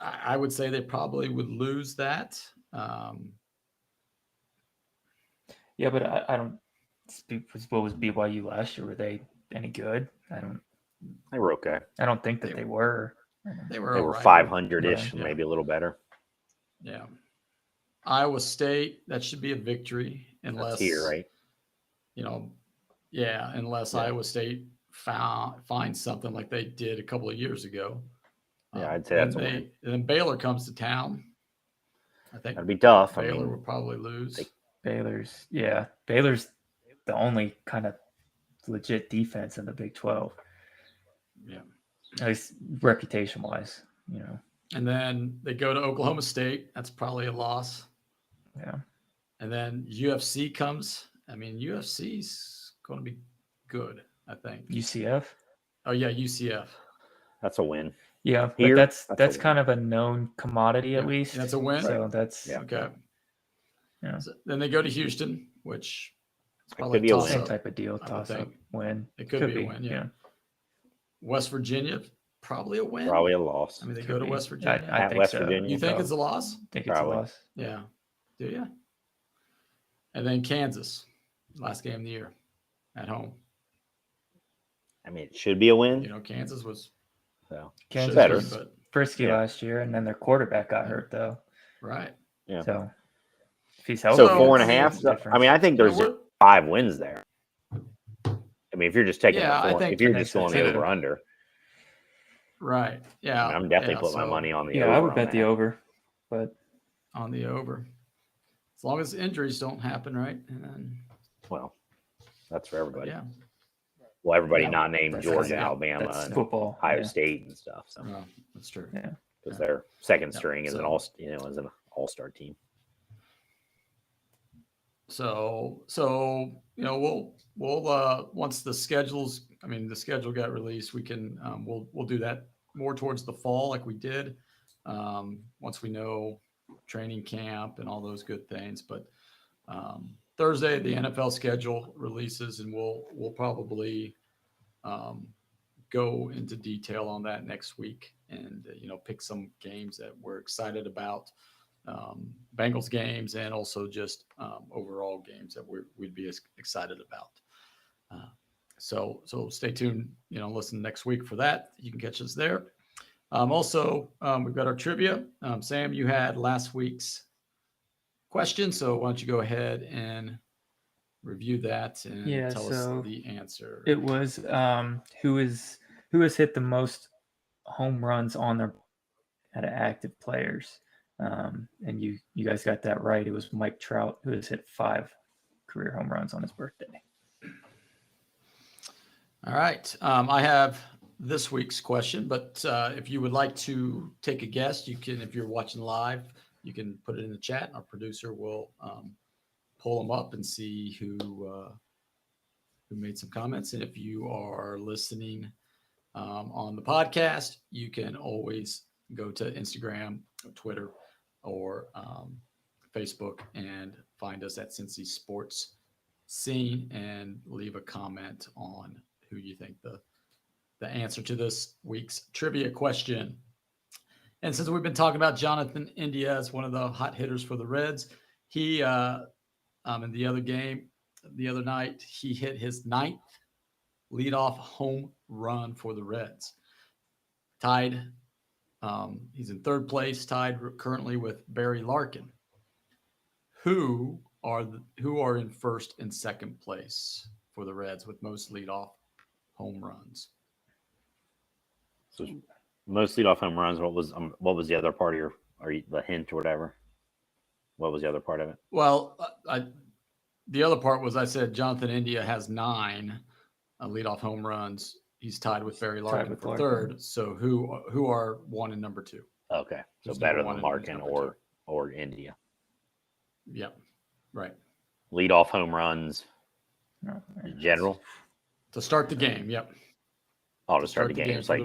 I would say they probably would lose that. Yeah, but I don't. What was BYU last year? Were they any good? They were okay. I don't think that they were. They were 500-ish, maybe a little better. Yeah. Iowa State, that should be a victory unless That's here, right? Unless Iowa State finds something like they did a couple of years ago. Yeah, I'd say that's a win. And then Baylor comes to town. I think that'd be tough. Baylor would probably lose. Baylor's the only kind of legit defense in the Big 12. Yeah. At least reputation wise, And then they go to Oklahoma State. That's probably a loss. Yeah. And then UFC comes. I mean, UFC's going to be good, I think. UCF? Oh, yeah, UCF. That's a win. Yeah, but that's kind of a known commodity at least. That's a win. So that's okay. Yeah. So then they go to Houston, which is probably be a same type of deal. Toss up win. It could be a win. Yeah. West Virginia, probably a win. Probably a loss. I mean, they go to West Virginia. I think West so. Virginia. You think it's a loss? I think it's a loss. Yeah. Do you? And then Kansas, last game of the year, at home. I mean, it should be a win. Kansas was Kansas better. Was frisky last year, and then their quarterback got hurt though. Right. Yeah. So if he's healthy, so 4.5. I mean, I think there's 5 wins there. I mean, if you're just taking if you're just going over under. Right. Yeah. I mean, I'm definitely putting my money on the over. Yeah, I would bet the over, but on the over. As long as injuries don't happen, right? And then, well, that's for everybody. Yeah. Well, everybody not named Georgia, Alabama, and football, Ohio State and stuff. So that's true. Yeah, because their second string is an all-star team. So we'll once the schedule got released, we can we'll do that more towards the fall like we did once we know training camp and all those good things. But Thursday the NFL schedule releases, and we'll probably go into detail on that next week, and pick some games that we're excited about. Bengals games, and also just overall games that we'd be excited about. So stay tuned, listen next week for that. You can catch us there. Also, we've got our trivia. Sam, you had last week's question. So why don't you go ahead and review that and Yeah, tell so us the answer. it was who has hit the most home runs on their out of active players. And you guys got that right. It was Mike Trout who has hit 5 career home runs on his birthday. All right. I have this week's question, but if you would like to take a guess, you can. If you're watching live, you can put it in the chat. Our producer will pull them up and see who made some comments. And if you are listening on the podcast, you can always go to Instagram, or Twitter, or Facebook and find us at Cincy Sports Scene and leave a comment on who you think the answer to this week's trivia question. And since we've been talking about Jonathan India as one of the hot hitters for the Reds, he in the other game, the other night, he hit his 9th leadoff home run for the Reds. Tied, he's in 3rd place, tied currently with Barry Larkin. Who are in 1st and 2nd place for the Reds with most leadoff home runs? So most leadoff home runs. What was the other part of the hint or whatever? What was the other part of it? Well, the other part was I said Jonathan India has 9 leadoff home runs. He's tied with Barry Larkin for Larkin. 3rd. So who are 1 and number 2? Okay, so Who's better number than 1 and Larkin number 2? or India. Yep, right. Leadoff home runs in general. To start the game, yep. To start the game. It's like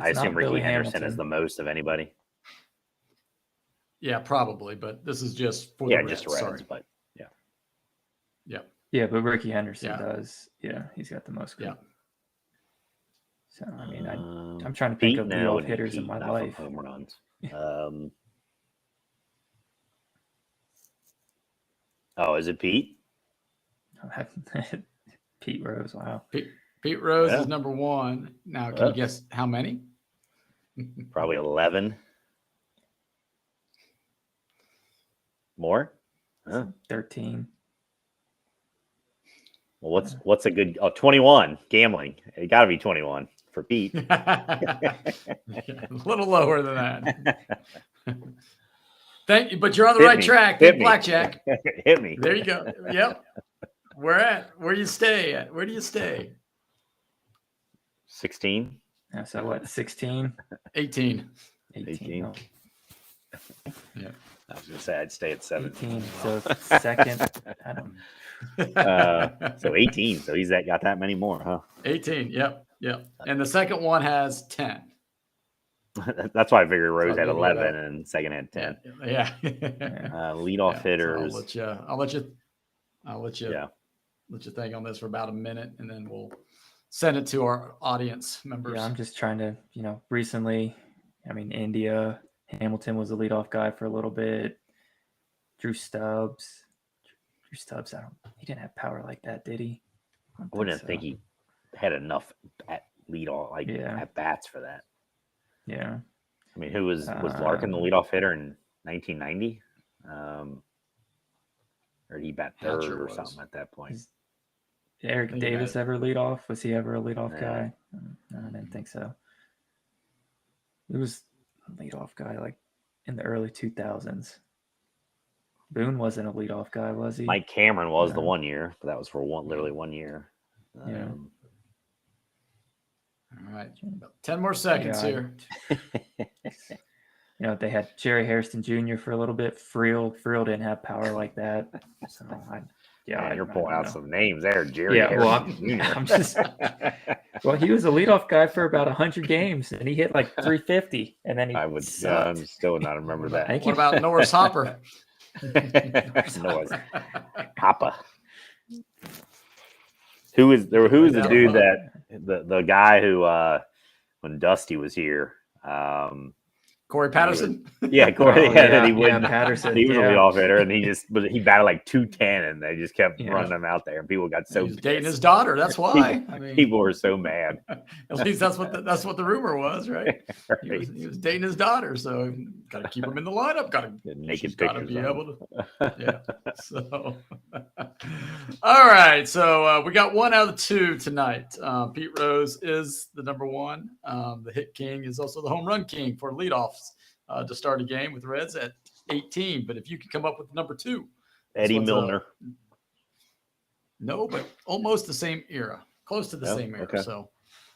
I assume Ricky Billy Henderson Hamilton. is the most of anybody. Yeah, probably, but this is just for the Reds. Just the Reds, sorry. but yeah. Yep. Yeah, but Ricky Henderson Yeah. does. Yeah, he's got the most. Yeah. So I mean, I'm trying to Pete, think of no, leadoff hitters in my not from life. home runs. Is it Pete? Pete Rose. Wow. Pete Rose is number 1. Now, can you guess how many? Probably 11. More? 13. Well, what's a good 21 gambling? It got to be 21 for Pete. A little lower than that. Thank you, but you're on the right track. Hit blackjack. Hit me. There you go. Yep. Where do you stay at? Where do you stay? 16. So what? 16? 18. 18. Oh. Yeah. I was gonna say I'd stay at 17. 18. So 2nd. I don't. So 18. So he's got that many more, huh? 18. Yep. And the second one has 10. That's why I figured Rose had 11 and second had 10. Yeah. Leadoff hitters. So I'll let you think on this for about a minute, and then we'll send it to our audience members. Yeah, I'm just trying to, recently, India, Hamilton was the leadoff guy for a little bit. Drew Stubbs, he didn't have power like that, did he? I wouldn't think he had enough at leadoff, at bats for that. Yeah. I mean, who was Larkin the leadoff hitter in 1990? Or did he bat 3rd or something at that point? Eric Davis ever lead off? Was he ever a leadoff guy? No, I didn't think so. He was a leadoff guy like in the early 2000s. Boone wasn't a leadoff guy, was he? Mike Cameron was the 1 year, but that was for literally 1 year. Yeah. All right. About 10 more seconds here. They had Jerry Hairston Jr. for a little bit. Friel didn't have power like that. So you're pulling out some names there, Jerry. Yeah, I'm just. Well, he was a leadoff guy for about 100 games, and he hit like 350, and then I'm still not remember that. What about Norris Hopper? Norris Hopper. Who was the dude that the guy who when Dusty was here? Corey Patterson. Yeah, Corey. Oh, That he wouldn't. Patterson. He was a Yeah. leadoff hitter, and he batted like 210, and they just kept Yeah. running him out there, and people got so He's dating his pissed. daughter. That's why. I mean, People were so mad. at least that's what the rumor was, right? Right. He was dating his daughter, so got to keep him in the lineup. Got The to naked got to pictures. be of able him. to. Yeah. So, all right. So we got 1 out of 2 tonight. Pete Rose is the number 1. The hit king is also the home run king for leadoffs to start a game with Reds at 18. But if you could come up with number 2, Eddie Milner. no, but almost the same era, close to the Oh, same era. okay. So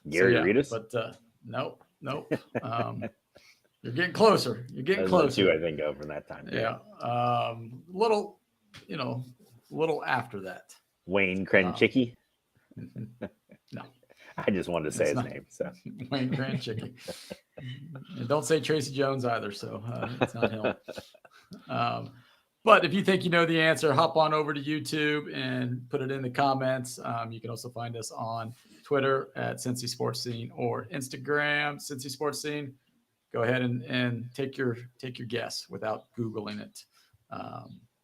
Gary yeah, Reedus. but nope. You're getting closer. You're getting Those closer. are 2 I think of from that time. Yeah. Little after that. Wayne Krenchicki. No. I just wanted to say It's his not. name. So Wayne Krenchicki. And don't say Tracy Jones either. So it's not him. But if you think you know the answer, hop on over to YouTube and put it in the comments. You can also find us on Twitter at Cincy Sports Scene or Instagram, Cincy Sports Scene. Go ahead and take your guess without Googling it.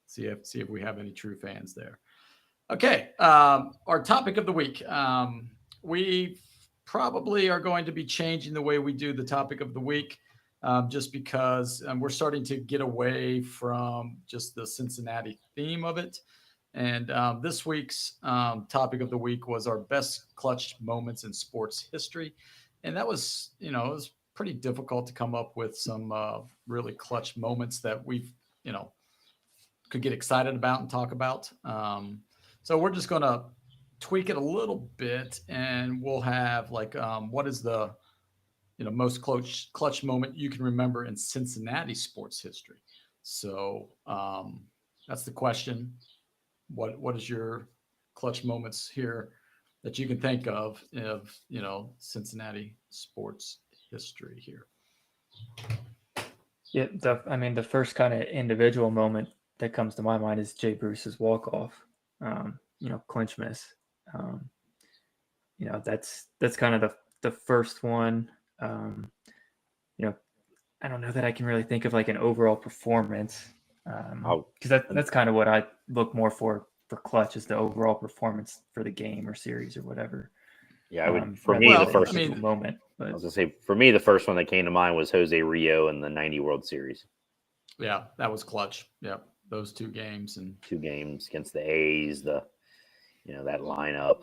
See if we have any true fans there. Okay, our topic of the week. We probably are going to be changing the way we do the topic of the week, just because we're starting to get away from just the Cincinnati theme of it. And this week's topic of the week was our best clutch moments in sports history. And that was, it was pretty difficult to come up with some really clutch moments that we've, could get excited about and talk about. So we're just going to tweak it a little bit, and we'll have like, what is the, most clutch moment you can remember in Cincinnati sports history? So that's the question. What is your clutch moments here that you can think of Cincinnati sports history here? Yeah, the first kind of individual moment that comes to my mind is Jay Bruce's walk-off, clinch miss. That's kind of the first one. I don't know that I can really think of like an overall performance, because that's kind of what I look more for clutch, is the overall performance for the game or series or whatever. Yeah, I would. For me, the first moment. But I was gonna say, for me, the first one that came to mind was Jose Rio in the '90 World Series. Yeah, that was clutch. Yeah, those 2 games and 2 games against the A's. That lineup,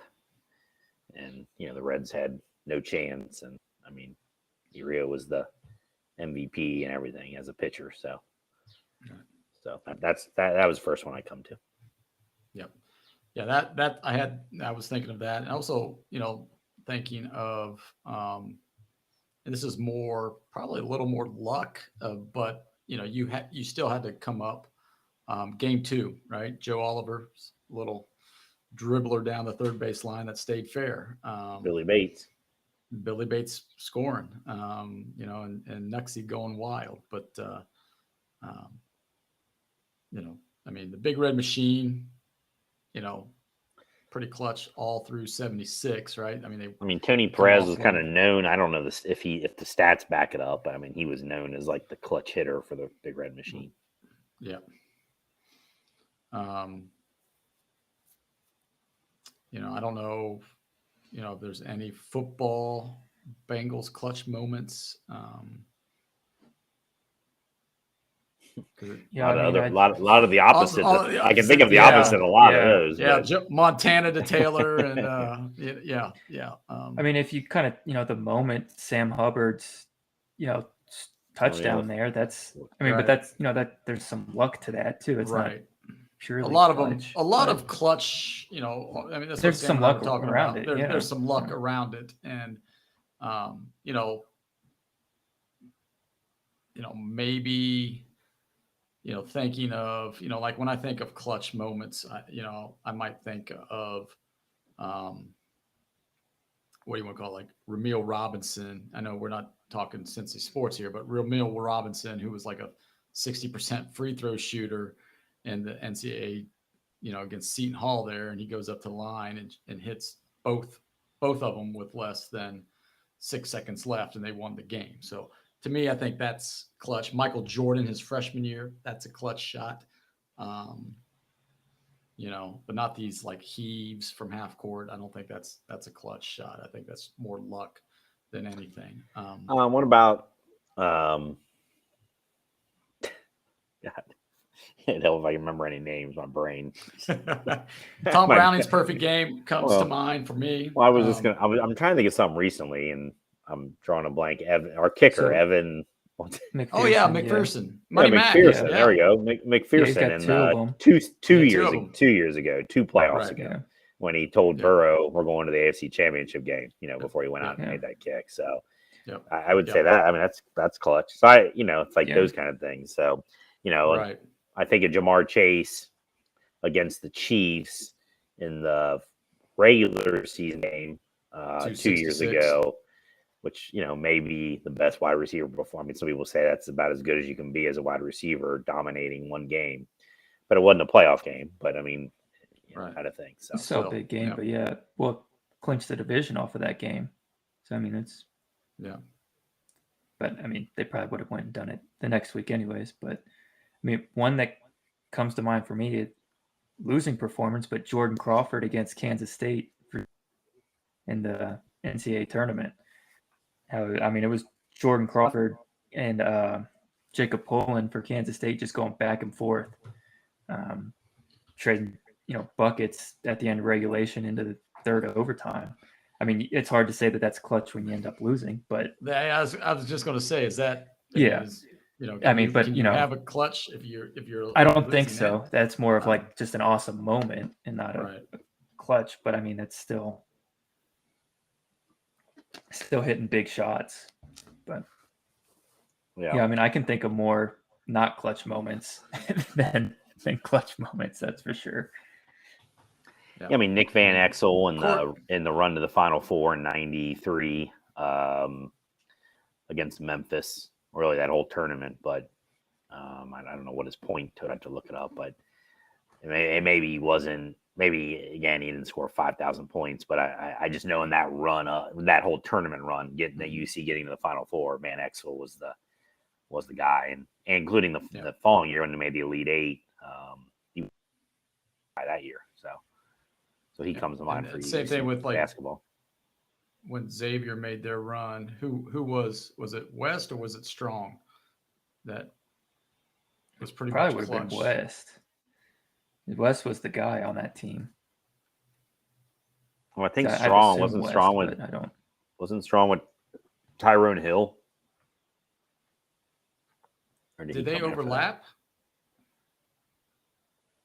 and the Reds had no chance. And I mean, Rio was the MVP and everything as a pitcher. So that was the first one I come to. Yep. Yeah, that I was thinking of that, and also thinking of and this is probably a little more luck, but you still had to come up game 2, right? Joe Oliver's little dribbler down the third base line that stayed fair. Billy Bates scoring, and Nuxie going wild, but the Big Red Machine, pretty clutch all through 76, right? Tony Perez was kind of known. I don't know if the stats back it up, but he was known as like the clutch hitter for the Big Red Machine. Yeah. I don't know, if there's any football Bengals clutch moments. A lot of the opposite. I can think of the opposite. A lot of those. Yeah, Montana to Taylor, and yeah. if you kind of the moment Sam Hubbard's touchdown there, that's but that's that there's some luck to that too. It's right. Not purely a lot clutch, of clutch. That's there's some luck talking around about. it. There's some luck around it, and maybe. Thinking of, like when I think of clutch moments, I might think of, what do you want to call it? Like Ramil Robinson. I know we're not talking Cincy sports here, but Ramil Robinson, who was like a 60% free throw shooter in the NCAA, against Seton Hall there. And he goes up to the line and hits both of them with less than 6 seconds left, and they won the game. So to me, I think that's clutch. Michael Jordan, his freshman year, that's a clutch shot. But not these like heaves from half court. I don't think that's a clutch shot. I think that's more luck than anything. What about God? I don't know if I can remember any names. My brain. Tom Browning's perfect game comes to mind for me. Well, I was just gonna. I'm trying to think of something recently, and I'm drawing a blank. Our kicker, Evan. McPherson, Oh yeah, McPherson. Money McPherson. There we go. McPherson, and two years ago, 2 playoffs ago, yeah. when he told Burrow we're going to the AFC Championship game. Before he went out and Yeah. made that kick. So Yep. I would say that. I mean, that's clutch. So it's like those kind of things. So Right. I think of Jamar Chase against the Chiefs in the regular season game 2 years ago, which, may be the best wide receiver performance. Some people say that's about as good as you can be as a wide receiver dominating one game, but it wasn't a playoff game. But I mean, kind of thing. So big game, but clinched the division off of that game. So, I mean, but I mean, they probably would have went and done it the next week anyways. But I mean, one that comes to mind for me, losing performance, but Jordan Crawford against Kansas State in the NCAA tournament. It was Jordan Crawford and Jacob Poland for Kansas State just going back and forth, trading, buckets at the end of regulation into the third overtime. I mean, it's hard to say that that's clutch when you end up losing, but I was just going to say, is that can you have a clutch if you're I don't think so. That's more of like just an awesome moment and not a clutch. But I mean, it's still hitting big shots. But I mean, I can think of more not clutch moments than clutch moments. That's for sure. Yeah, I mean, Nick Van Exel in the run to the Final Four in '93 against Memphis. Really, that whole tournament. But I don't know what his point to. I have to look it up. But maybe he wasn't. Maybe again he didn't score 5,000 points. But I just know in that run, that whole tournament run, getting the UC getting to the Final Four, Van Exel was the guy, and including the following year when they made the Elite Eight, he that year. So he comes to mind for you. Same thing with basketball. When Xavier made their run, who was it West or was it Strong? That was pretty probably much would have clutch. been West. West was the guy on that team. Well, I think Strong wasn't West, Strong with. Wasn't Strong with Tyrone Hill. Or did they overlap?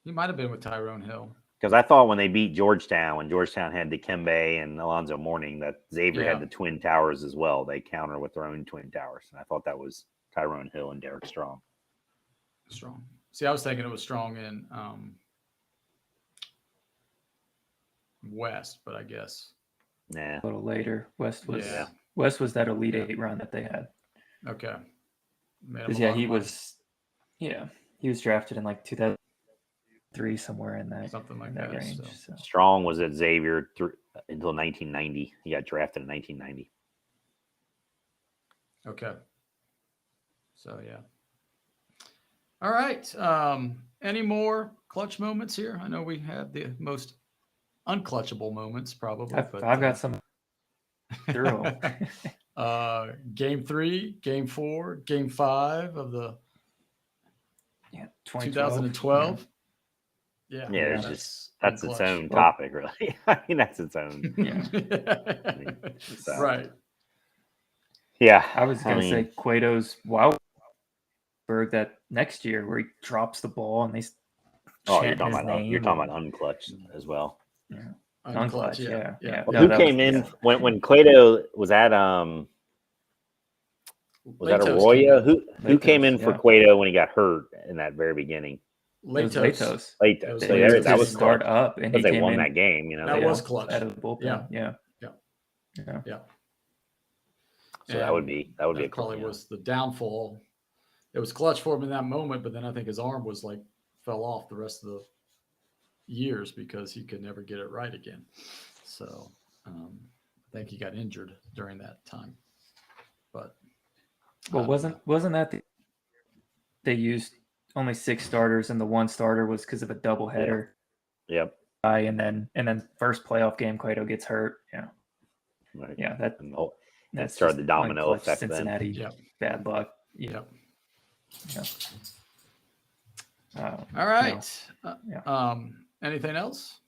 He might have been with Tyrone Hill. Because I thought when they beat Georgetown, when Georgetown had Dikembe and Alonzo Mourning, that Xavier had the Twin Towers as well. They counter with their own Twin Towers. And I thought that was Tyrone Hill and Derek Strong. See, I was thinking it was Strong in West, but I guess. Nah. A little later. West was that Elite Eight run that they had. Okay. Because he was drafted in like 2003, somewhere in that something like that range. So. Strong was at Xavier until 1990. He got drafted in 1990. Okay. So all right. Any more clutch moments here? I know we had the most unclutchable moments, probably. I've got some through. Game 3, Game 4, Game 5 of the 2012. That's its own topic, really. I mean, that's its own. Right. Yeah. I was going to say Cueto's that next year where he drops the ball and they you're talking about unclutch as well. Yeah. Unclutch, yeah. Well, who came in when Cueto was at was that Arroyo? Who came in for Cueto when he got hurt in that very beginning? Latos. So that was start up, and they won that game. That was clutch out of the bullpen. Yeah. So that would be probably was the downfall. It was clutch for him in that moment, but then I think his arm was fell off the rest of the years because he could never get it right again. So I think he got injured during that time. But Well, wasn't that they used only 6 starters and the one starter was because of a doubleheader? Yep. And then first playoff game, Cueto gets hurt. Yeah. Right. Yeah, that started the domino unclutched effect. Cincinnati, Yep. bad luck. Yep. Yeah. All right. Yeah. Anything else?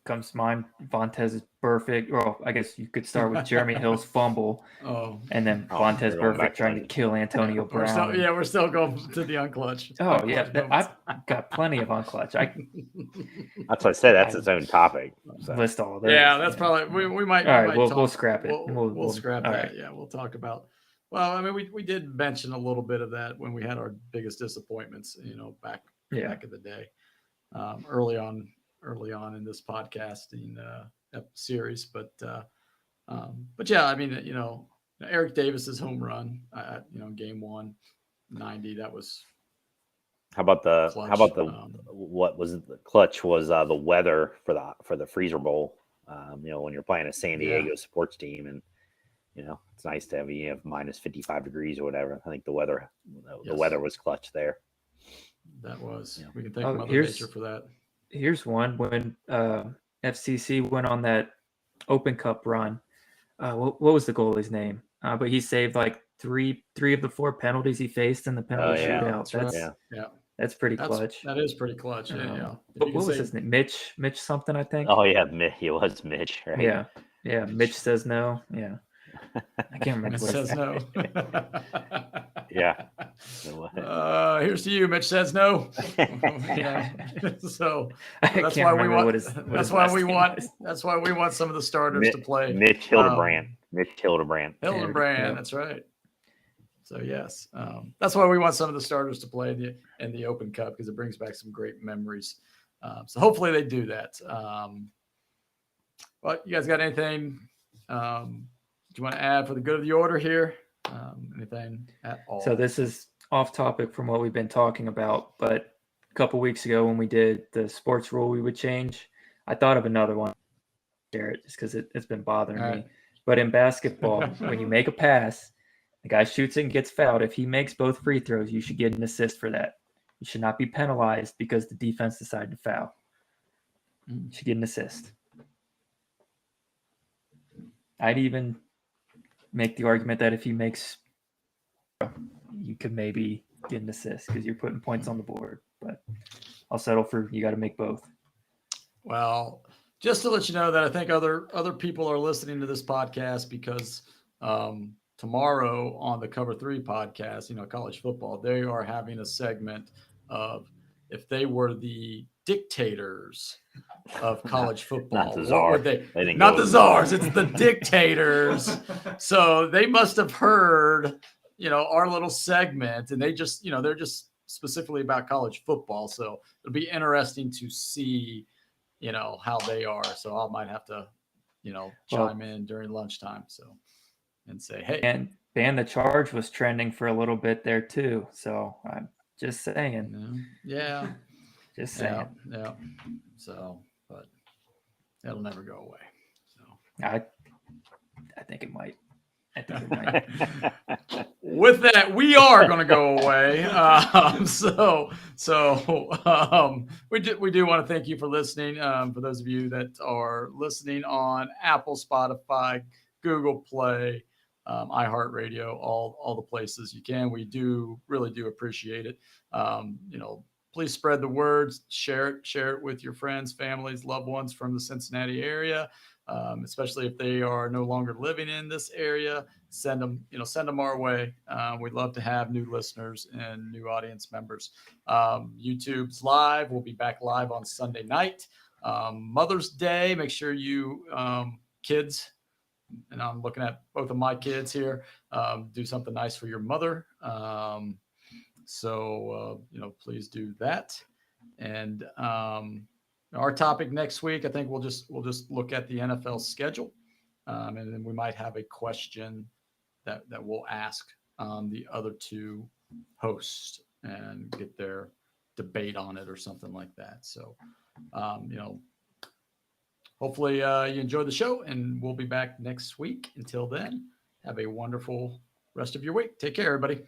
Comes to mind, Vontez's perfect. Well, I guess you could start with Jeremy Hill's fumble, and then Vontez we're going back perfect trying to kill Antonio Brown. We're still going to the unclutch. Oh yeah, I've got plenty of unclutch. That's what I said. That's its own topic. So. List all of those. Yeah, that's probably we might. All right, we'll scrap it. We'll scrap that. Right. Yeah, we'll talk about. Well, I mean, we did mention a little bit of that when we had our biggest disappointments. Back in the day, early on in this podcasting series. But yeah, I mean, Eric Davis's home run, game 1, 90. That was. How about the clutch. What was the clutch was the weather for the Freezer Bowl. When you're playing a San Diego sports team, and it's nice to have minus 55 degrees or whatever. I think the weather was clutch there. That was. We can thank Mother Nature for that. Here's one when FCC went on that Open Cup run. What was the goalie's name? But he saved like three of the 4 penalties he faced in the penalty shootout. That's pretty clutch. That is pretty clutch. Yeah. What was his name? Mitch something, I think. Oh yeah, he was Mitch, right? Yeah. Mitch says no. Yeah. I can't remember. Mitch says no. Yeah. Here's to you, Mitch says no. Yeah. So that's why we want. That's why we want some of the starters to play. Mitch Hildebrand. Hildebrand. That's right. So yes, that's why we want some of the starters to play in the Open Cup, because it brings back some great memories. So hopefully they do that. Well, you guys got anything you want to add for the good of the order here? Anything at all? So this is off topic from what we've been talking about, but a couple weeks ago when we did the sports rule we would change, I thought of another one, Garrett, just because it's been bothering me. But in basketball, when you make a pass, the guy shoots it and gets fouled. If he makes both free throws, you should get an assist for that. You should not be penalized because the defense decided to foul. You should get an assist. I'd even make the argument that if he makes, you could maybe get an assist because you're putting points on the board. But I'll settle for you got to make both. Well, just to let you know that I think other people are listening to this podcast because tomorrow on the Cover 3 podcast, college football, they are having a segment of if they were the dictators of college football. Not the czar. Not the czars. It's the dictators. So they must have heard, our little segment, and they just, they're just specifically about college football. So it'll be interesting to see, how they are. So I might have to, chime in during lunchtime. And say, hey. And Ban the Charge was trending for a little bit there too. So I'm just saying. Yeah. Just saying. Yeah. So, but it'll never go away. So I think it might. With that, we are going to go away. We do want to thank you for listening. For those of you that are listening on Apple, Spotify, Google Play, iHeartRadio, all the places you can. We really do appreciate it. Please spread the words, share it with your friends, families, loved ones from the Cincinnati area, especially if they are no longer living in this area. Send them our way. We'd love to have new listeners and new audience members. YouTube's live. We'll be back live on Sunday night. Mother's Day. Make sure you kids, and I'm looking at both of my kids here, do something nice for your mother. So please do that. And our topic next week, I think we'll just look at the NFL schedule. And then we might have a question that we'll ask the other 2 hosts and get their debate on it or something like that. So, hopefully you enjoyed the show, and we'll be back next week. Until then, have a wonderful rest of your week. Take care, everybody.